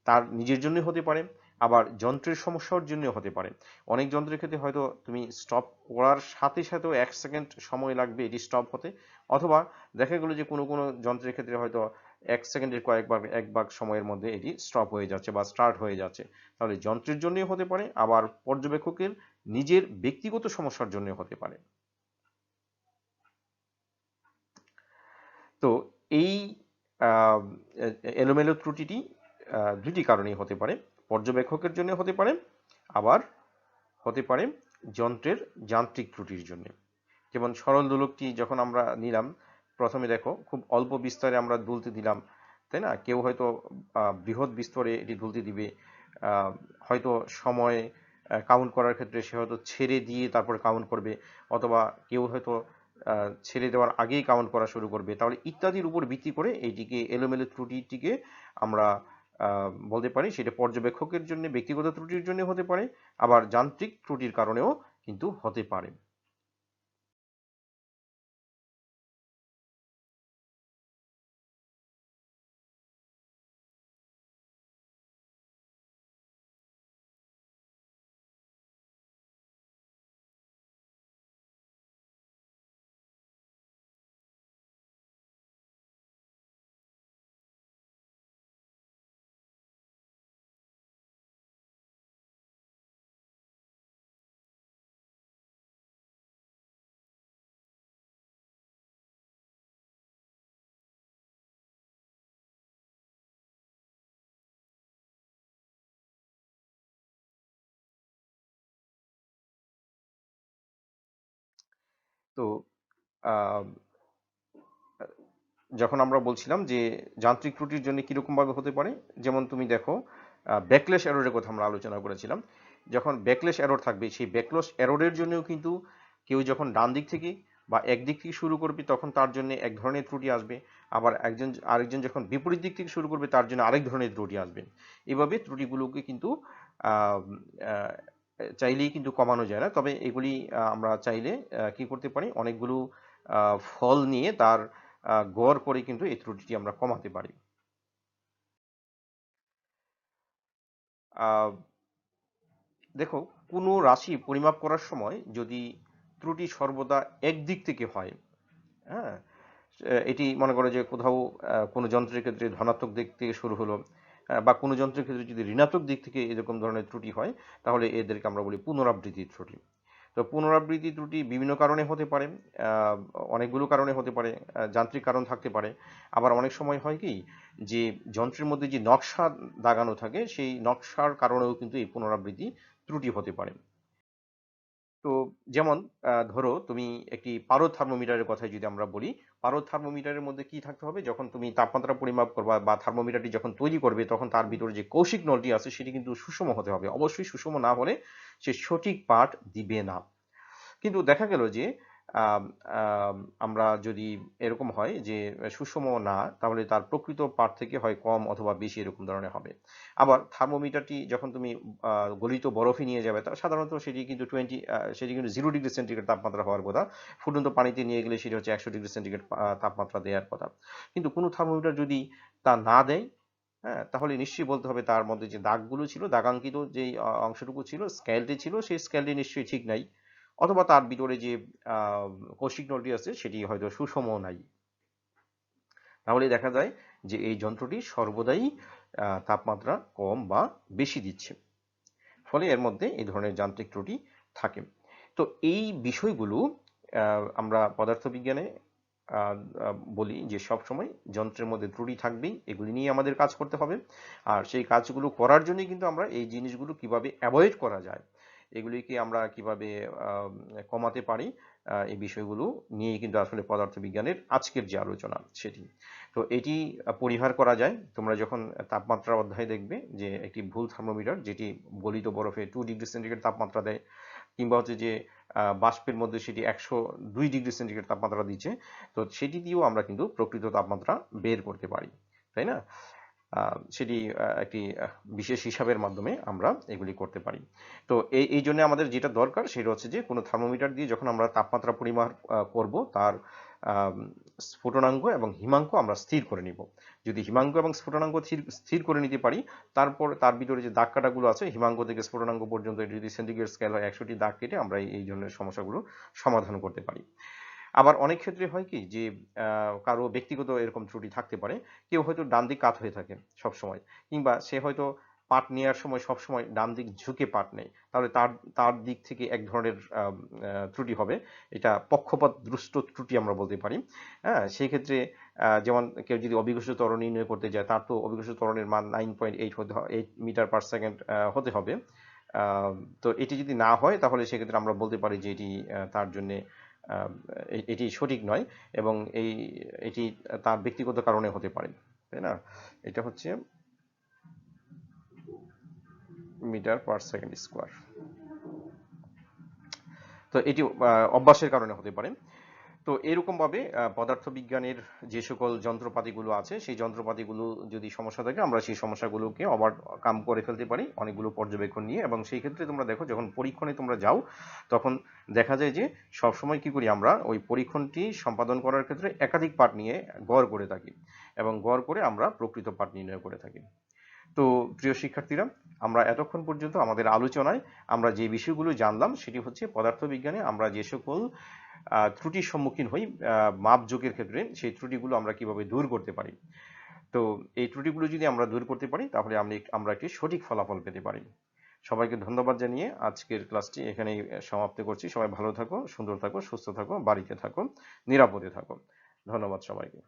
তার নিজের জন্য হতে পারে, আবার যন্ত্রের সমস্যার জন্য হতে পারে। অনেক যন্ত্রের ক্ষেত্রে হয়তো তুমি স্টপ করার সাথে সাথেও 1 সেকেন্ড সময় লাগবে এটি স্টপ হতে, অথবা দেখা গেলো যে কোনো কোনো যন্ত্রের ক্ষেত্রে হয়তো 1 সেকেন্ডের এক ভাগ সময়ের মধ্যে এটি স্টপ হয়ে যাচ্ছে বা স্টার্ট হয়ে যাচ্ছে। তাহলে যন্ত্রের জন্যই হতে পারে, আবার পর্যবেক্ষকের নিজের ব্যক্তিগত সমস্যার জন্য হতে পারে। তো এই আহ, এলোমেলো ত্রুটিটি দুটি কারণেই হতে পারে, পর্যবেক্ষকের জন্য হতে পারে, আবার হতে পারে যন্ত্রের যান্ত্রিক ত্রুটির জন্য। যেমন সরল দোলকটি যখন আমরা নিলাম, প্রথমে দেখো খুব অল্প বিস্তারে আমরা দুলতে দিলাম, তাই না? কেউ হয়তো বৃহৎ বিস্তরে এটি দুলতে দিবে, হয়তো সময় কাউন্ট করার ক্ষেত্রে সে হয়তো ছেড়ে দিয়ে তারপরে কাউন্ট করবে, অথবা কেউ হয়তো ছেড়ে দেওয়ার আগেই কাউন্ট করা শুরু করবে। তাহলে ইত্যাদির উপর ভিত্তি করে এইটিকে এলোমেলো ত্রুটিটিকে আমরা বলতে পারি সেটা পর্যবেক্ষকের জন্য ব্যক্তিগত ত্রুটির জন্য হতে পারে, আবার যান্ত্রিক ত্রুটির কারণেও কিন্তু হতে পারে। তো আহ, যখন আমরা বলছিলাম যে যান্ত্রিক ত্রুটির জন্য কিরকম ভাবে হতে পারে, যেমন তুমি দেখো ব্যাকলেশ এররের কথা আমরা আলোচনা করেছিলাম। যখন ব্যাকলেশ এরর থাকবে, সেই ব্যাকলেশ এররের জন্যও কিন্তু কেউ যখন ডান দিক থেকে বা একদিক থেকে শুরু করবে, তখন তার জন্য এক ধরনের ত্রুটি আসবে, আবার আরেকজন যখন বিপরীত দিক থেকে শুরু করবে, তার জন্য আরেক ধরনের ত্রুটি আসবে। এভাবে ত্রুটিগুলোকে কিন্তু আহ, আহ, চাইলেই কিন্তু কমানো যায় না, তবে এগুলি আমরা চাইলে কি করতে পারি, অনেকগুলো ফল নিয়ে তার গড় করে কিন্তু এই ত্রুটিটি আমরা কমাতে পারি। আহ, দেখো, কোনো রাশি পরিমাপ করার সময় যদি ত্রুটি সর্বদা একদিক থেকে হয়, হ্যাঁ, এটি মনে করো যে কোথাও কোনো যন্ত্রের ক্ষেত্রে ধনাত্মক দিক থেকে শুরু হলো, বা কোনো যন্ত্রের ক্ষেত্রে যদি ঋণাত্মক দিক থেকে এরকম ধরনের ত্রুটি হয়, তাহলে এদেরকে আমরা বলি পুনরাবৃত্তি ত্রুটি। তো পুনরাবৃত্তি ত্রুটি বিভিন্ন কারণে হতে পারে, অনেকগুলো কারণে হতে পারে, যান্ত্রিক কারণ থাকতে পারে। আবার অনেক সময় হয় কি যে যন্ত্রের মধ্যে যে নকশা দাগানো থাকে সেই নকশার কারণেও কিন্তু এই পুনরাবৃত্তি ত্রুটি হতে পারে। তো যেমন ধরো তুমি একটি পারদ থার্মোমিটারের কথাই যদি আমরা বলি, পারদ থার্মোমিটারের মধ্যে কি থাকতে হবে, যখন তুমি তাপমাত্রা পরিমাপ করবা বা থার্মোমিটারটি যখন তৈরি করবে, তখন তার ভিতরে যে কৌশিক নলটি আছে সেটি কিন্তু সুষম হতে হবে। অবশ্যই সুষম না হলে সে সঠিক পাঠ দিবে না। কিন্তু দেখা গেল যে আম, আম, আমরা যদি এরকম হয় যে সুষম না, তাহলে তার প্রকৃত পাঠ থেকে হয় কম অথবা বেশি এরকম ধরনের হবে। আবার থার্মোমিটারটি যখন তুমি গলিত বরফে নিয়ে যাবে, তা সাধারণত সেটি কিন্তু 0 ডিগ্রি সেন্টিগ্রেড তাপমাত্রা হওয়ার কথা। ফুটন্ত পানিতে নিয়ে গেলে সেটি হচ্ছে 100 ডিগ্রি সেন্টিগ্রেড তাপমাত্রা দেওয়ার কথা। কিন্তু কোনো থার্মোমিটার যদি তা না দেয়, হ্যাঁ, তাহলে নিশ্চয়ই বলতে হবে তার মধ্যে যে দাগগুলো ছিল, দাগাঙ্কিত যে অংশটুকু ছিল, স্কেলটি ছিল, সেই স্কেলটি নিশ্চয়ই ঠিক নাই, অথবা তার ভিতরে যে আহ, কৌশিক নলটি আছে সেটি হয়তো সুষম নাই। তাহলে দেখা যায় যে এই যন্ত্রটি সর্বদাই তাপমাত্রা কম বা বেশি দিচ্ছে, ফলে এর মধ্যে এই ধরনের যান্ত্রিক ত্রুটি থাকে। তো এই বিষয়গুলো আমরা পদার্থবিজ্ঞানে বলি যে সব সময় যন্ত্রের মধ্যে ত্রুটি থাকবেই, এগুলি নিয়ে আমাদের কাজ করতে হবে। আর সেই কাজগুলো করার জন্যই কিন্তু আমরা এই জিনিসগুলো কিভাবে অ্যাভয়েড করা যায়, এগুলিকে আমরা কিভাবে কমাতে পারি, এই বিষয়গুলো নিয়েই কিন্তু আসলে পদার্থবিজ্ঞানের আজকের যে আলোচনা সেটি। তো এটি পরিহার করা যায়। তোমরা যখন তাপমাত্রা অধ্যায় দেখবে যে একটি ভুল থার্মোমিটার যেটি গলিত বরফে 2 ডিগ্রি সেন্টিগ্রেড তাপমাত্রা দেয়, কিংবা হচ্ছে যে বাষ্পের মধ্যে সেটি 102 ডিগ্রি সেন্টিগ্রেড তাপমাত্রা দিচ্ছে, তো সেটি দিয়েও আমরা কিন্তু প্রকৃত তাপমাত্রা বের করতে পারি, তাই না? সেটি একটি বিশেষ হিসাবের মাধ্যমে আমরা এগুলি করতে পারি। তো এই জন্য আমাদের যেটা দরকার সেটা হচ্ছে যে কোনো থার্মোমিটার দিয়ে যখন আমরা তাপমাত্রা পরিমাপ করব, তার আম, স্ফুটনাঙ্ক এবং হিমাঙ্ক আমরা স্থির করে নিব। যদি হিমাঙ্ক এবং স্ফুটনাঙ্ক স্থির করে নিতে পারি, তারপর তার ভিতরে যে দাগ কাটাগুলো আছে হিমাঙ্ক থেকে স্ফুটনাঙ্ক পর্যন্ত, যদি সেন্টিগ্রেড স্কেল হয় 100টি দাগ কেটে আমরা এই ধরনের সমস্যাগুলো সমাধান করতে পারি। আবার অনেক ক্ষেত্রে হয় কি যে কারো ব্যক্তিগত এরকম ত্রুটি থাকতে পারে। কেউ হয়তো ডান দিক কাত হয়ে থাকে সব সময়, কিংবা সে হয়তো পাঠ নেওয়ার সময় সব সময় ডান দিক ঝুঁকে পাঠ নেয়, তাহলে তার তার দিক থেকে এক ধরনের ত্রুটি হবে। এটা পক্ষপাত দুষ্ট ত্রুটি আমরা বলতে পারি। হ্যাঁ, সেই ক্ষেত্রে যেমন কেউ যদি অভিকর্ষ ত্বরণ নির্ণয় করতে যায়, তার তো অভিকর্ষ ত্বরণের মান 9.8 8 মিটার পার সেকেন্ড হতে হবে। আহ, তো এটি যদি না হয়, তাহলে সেক্ষেত্রে আমরা বলতে পারি যে এটি তার জন্যে আহ, এটি সঠিক নয়, এবং এটি তার ব্যক্তিগত কারণে হতে পারে, তাই না? এটা হচ্ছে মিটার পার সেকেন্ড স্কোয়ার। তো এটি অভ্যাসের কারণে হতে পারে। তো এরকম ভাবে পদার্থবিজ্ঞানের যে সকল যন্ত্রপাতিগুলো আছে, সেই যন্ত্রপাতিগুলো যদি সমস্যা থাকে, আমরা সেই সমস্যাগুলোকে ওভারকাম করে ফেলতে পারি অনেকগুলো পর্যবেক্ষণ নিয়ে। এবং সেই ক্ষেত্রে তোমরা দেখো, যখন পরীক্ষণে তোমরা যাও, তখন দেখা যায় যে সবসময় কি করি আমরা, ওই পরীক্ষণটি সম্পাদন করার ক্ষেত্রে একাধিক পাঠ নিয়ে গড় করে থাকি, এবং গড় করে আমরা প্রকৃত পাঠ নির্ণয় করে থাকি। তো প্রিয় শিক্ষার্থীরা, আমরা এতক্ষণ পর্যন্ত আমাদের আলোচনায় আমরা যে বিষয়গুলো জানলাম সেটি হচ্ছে পদার্থবিজ্ঞানে আমরা যে সকল ত্রুটির সম্মুখীন হই মাপযোগের ক্ষেত্রে, সেই ত্রুটিগুলো আমরা কিভাবে দূর করতে পারি। তো এই ত্রুটিগুলো যদি আমরা দূর করতে পারি, তাহলে আমরা একটি সঠিক ফলাফল পেতে পারি। সবাইকে ধন্যবাদ জানিয়ে আজকের ক্লাসটি এখানেই সমাপ্ত করছি। সবাই ভালো থাকো, সুন্দর থাকো, সুস্থ থাকো, বাড়িতে থাকো, নিরাপদে থাকো। ধন্যবাদ সবাইকে।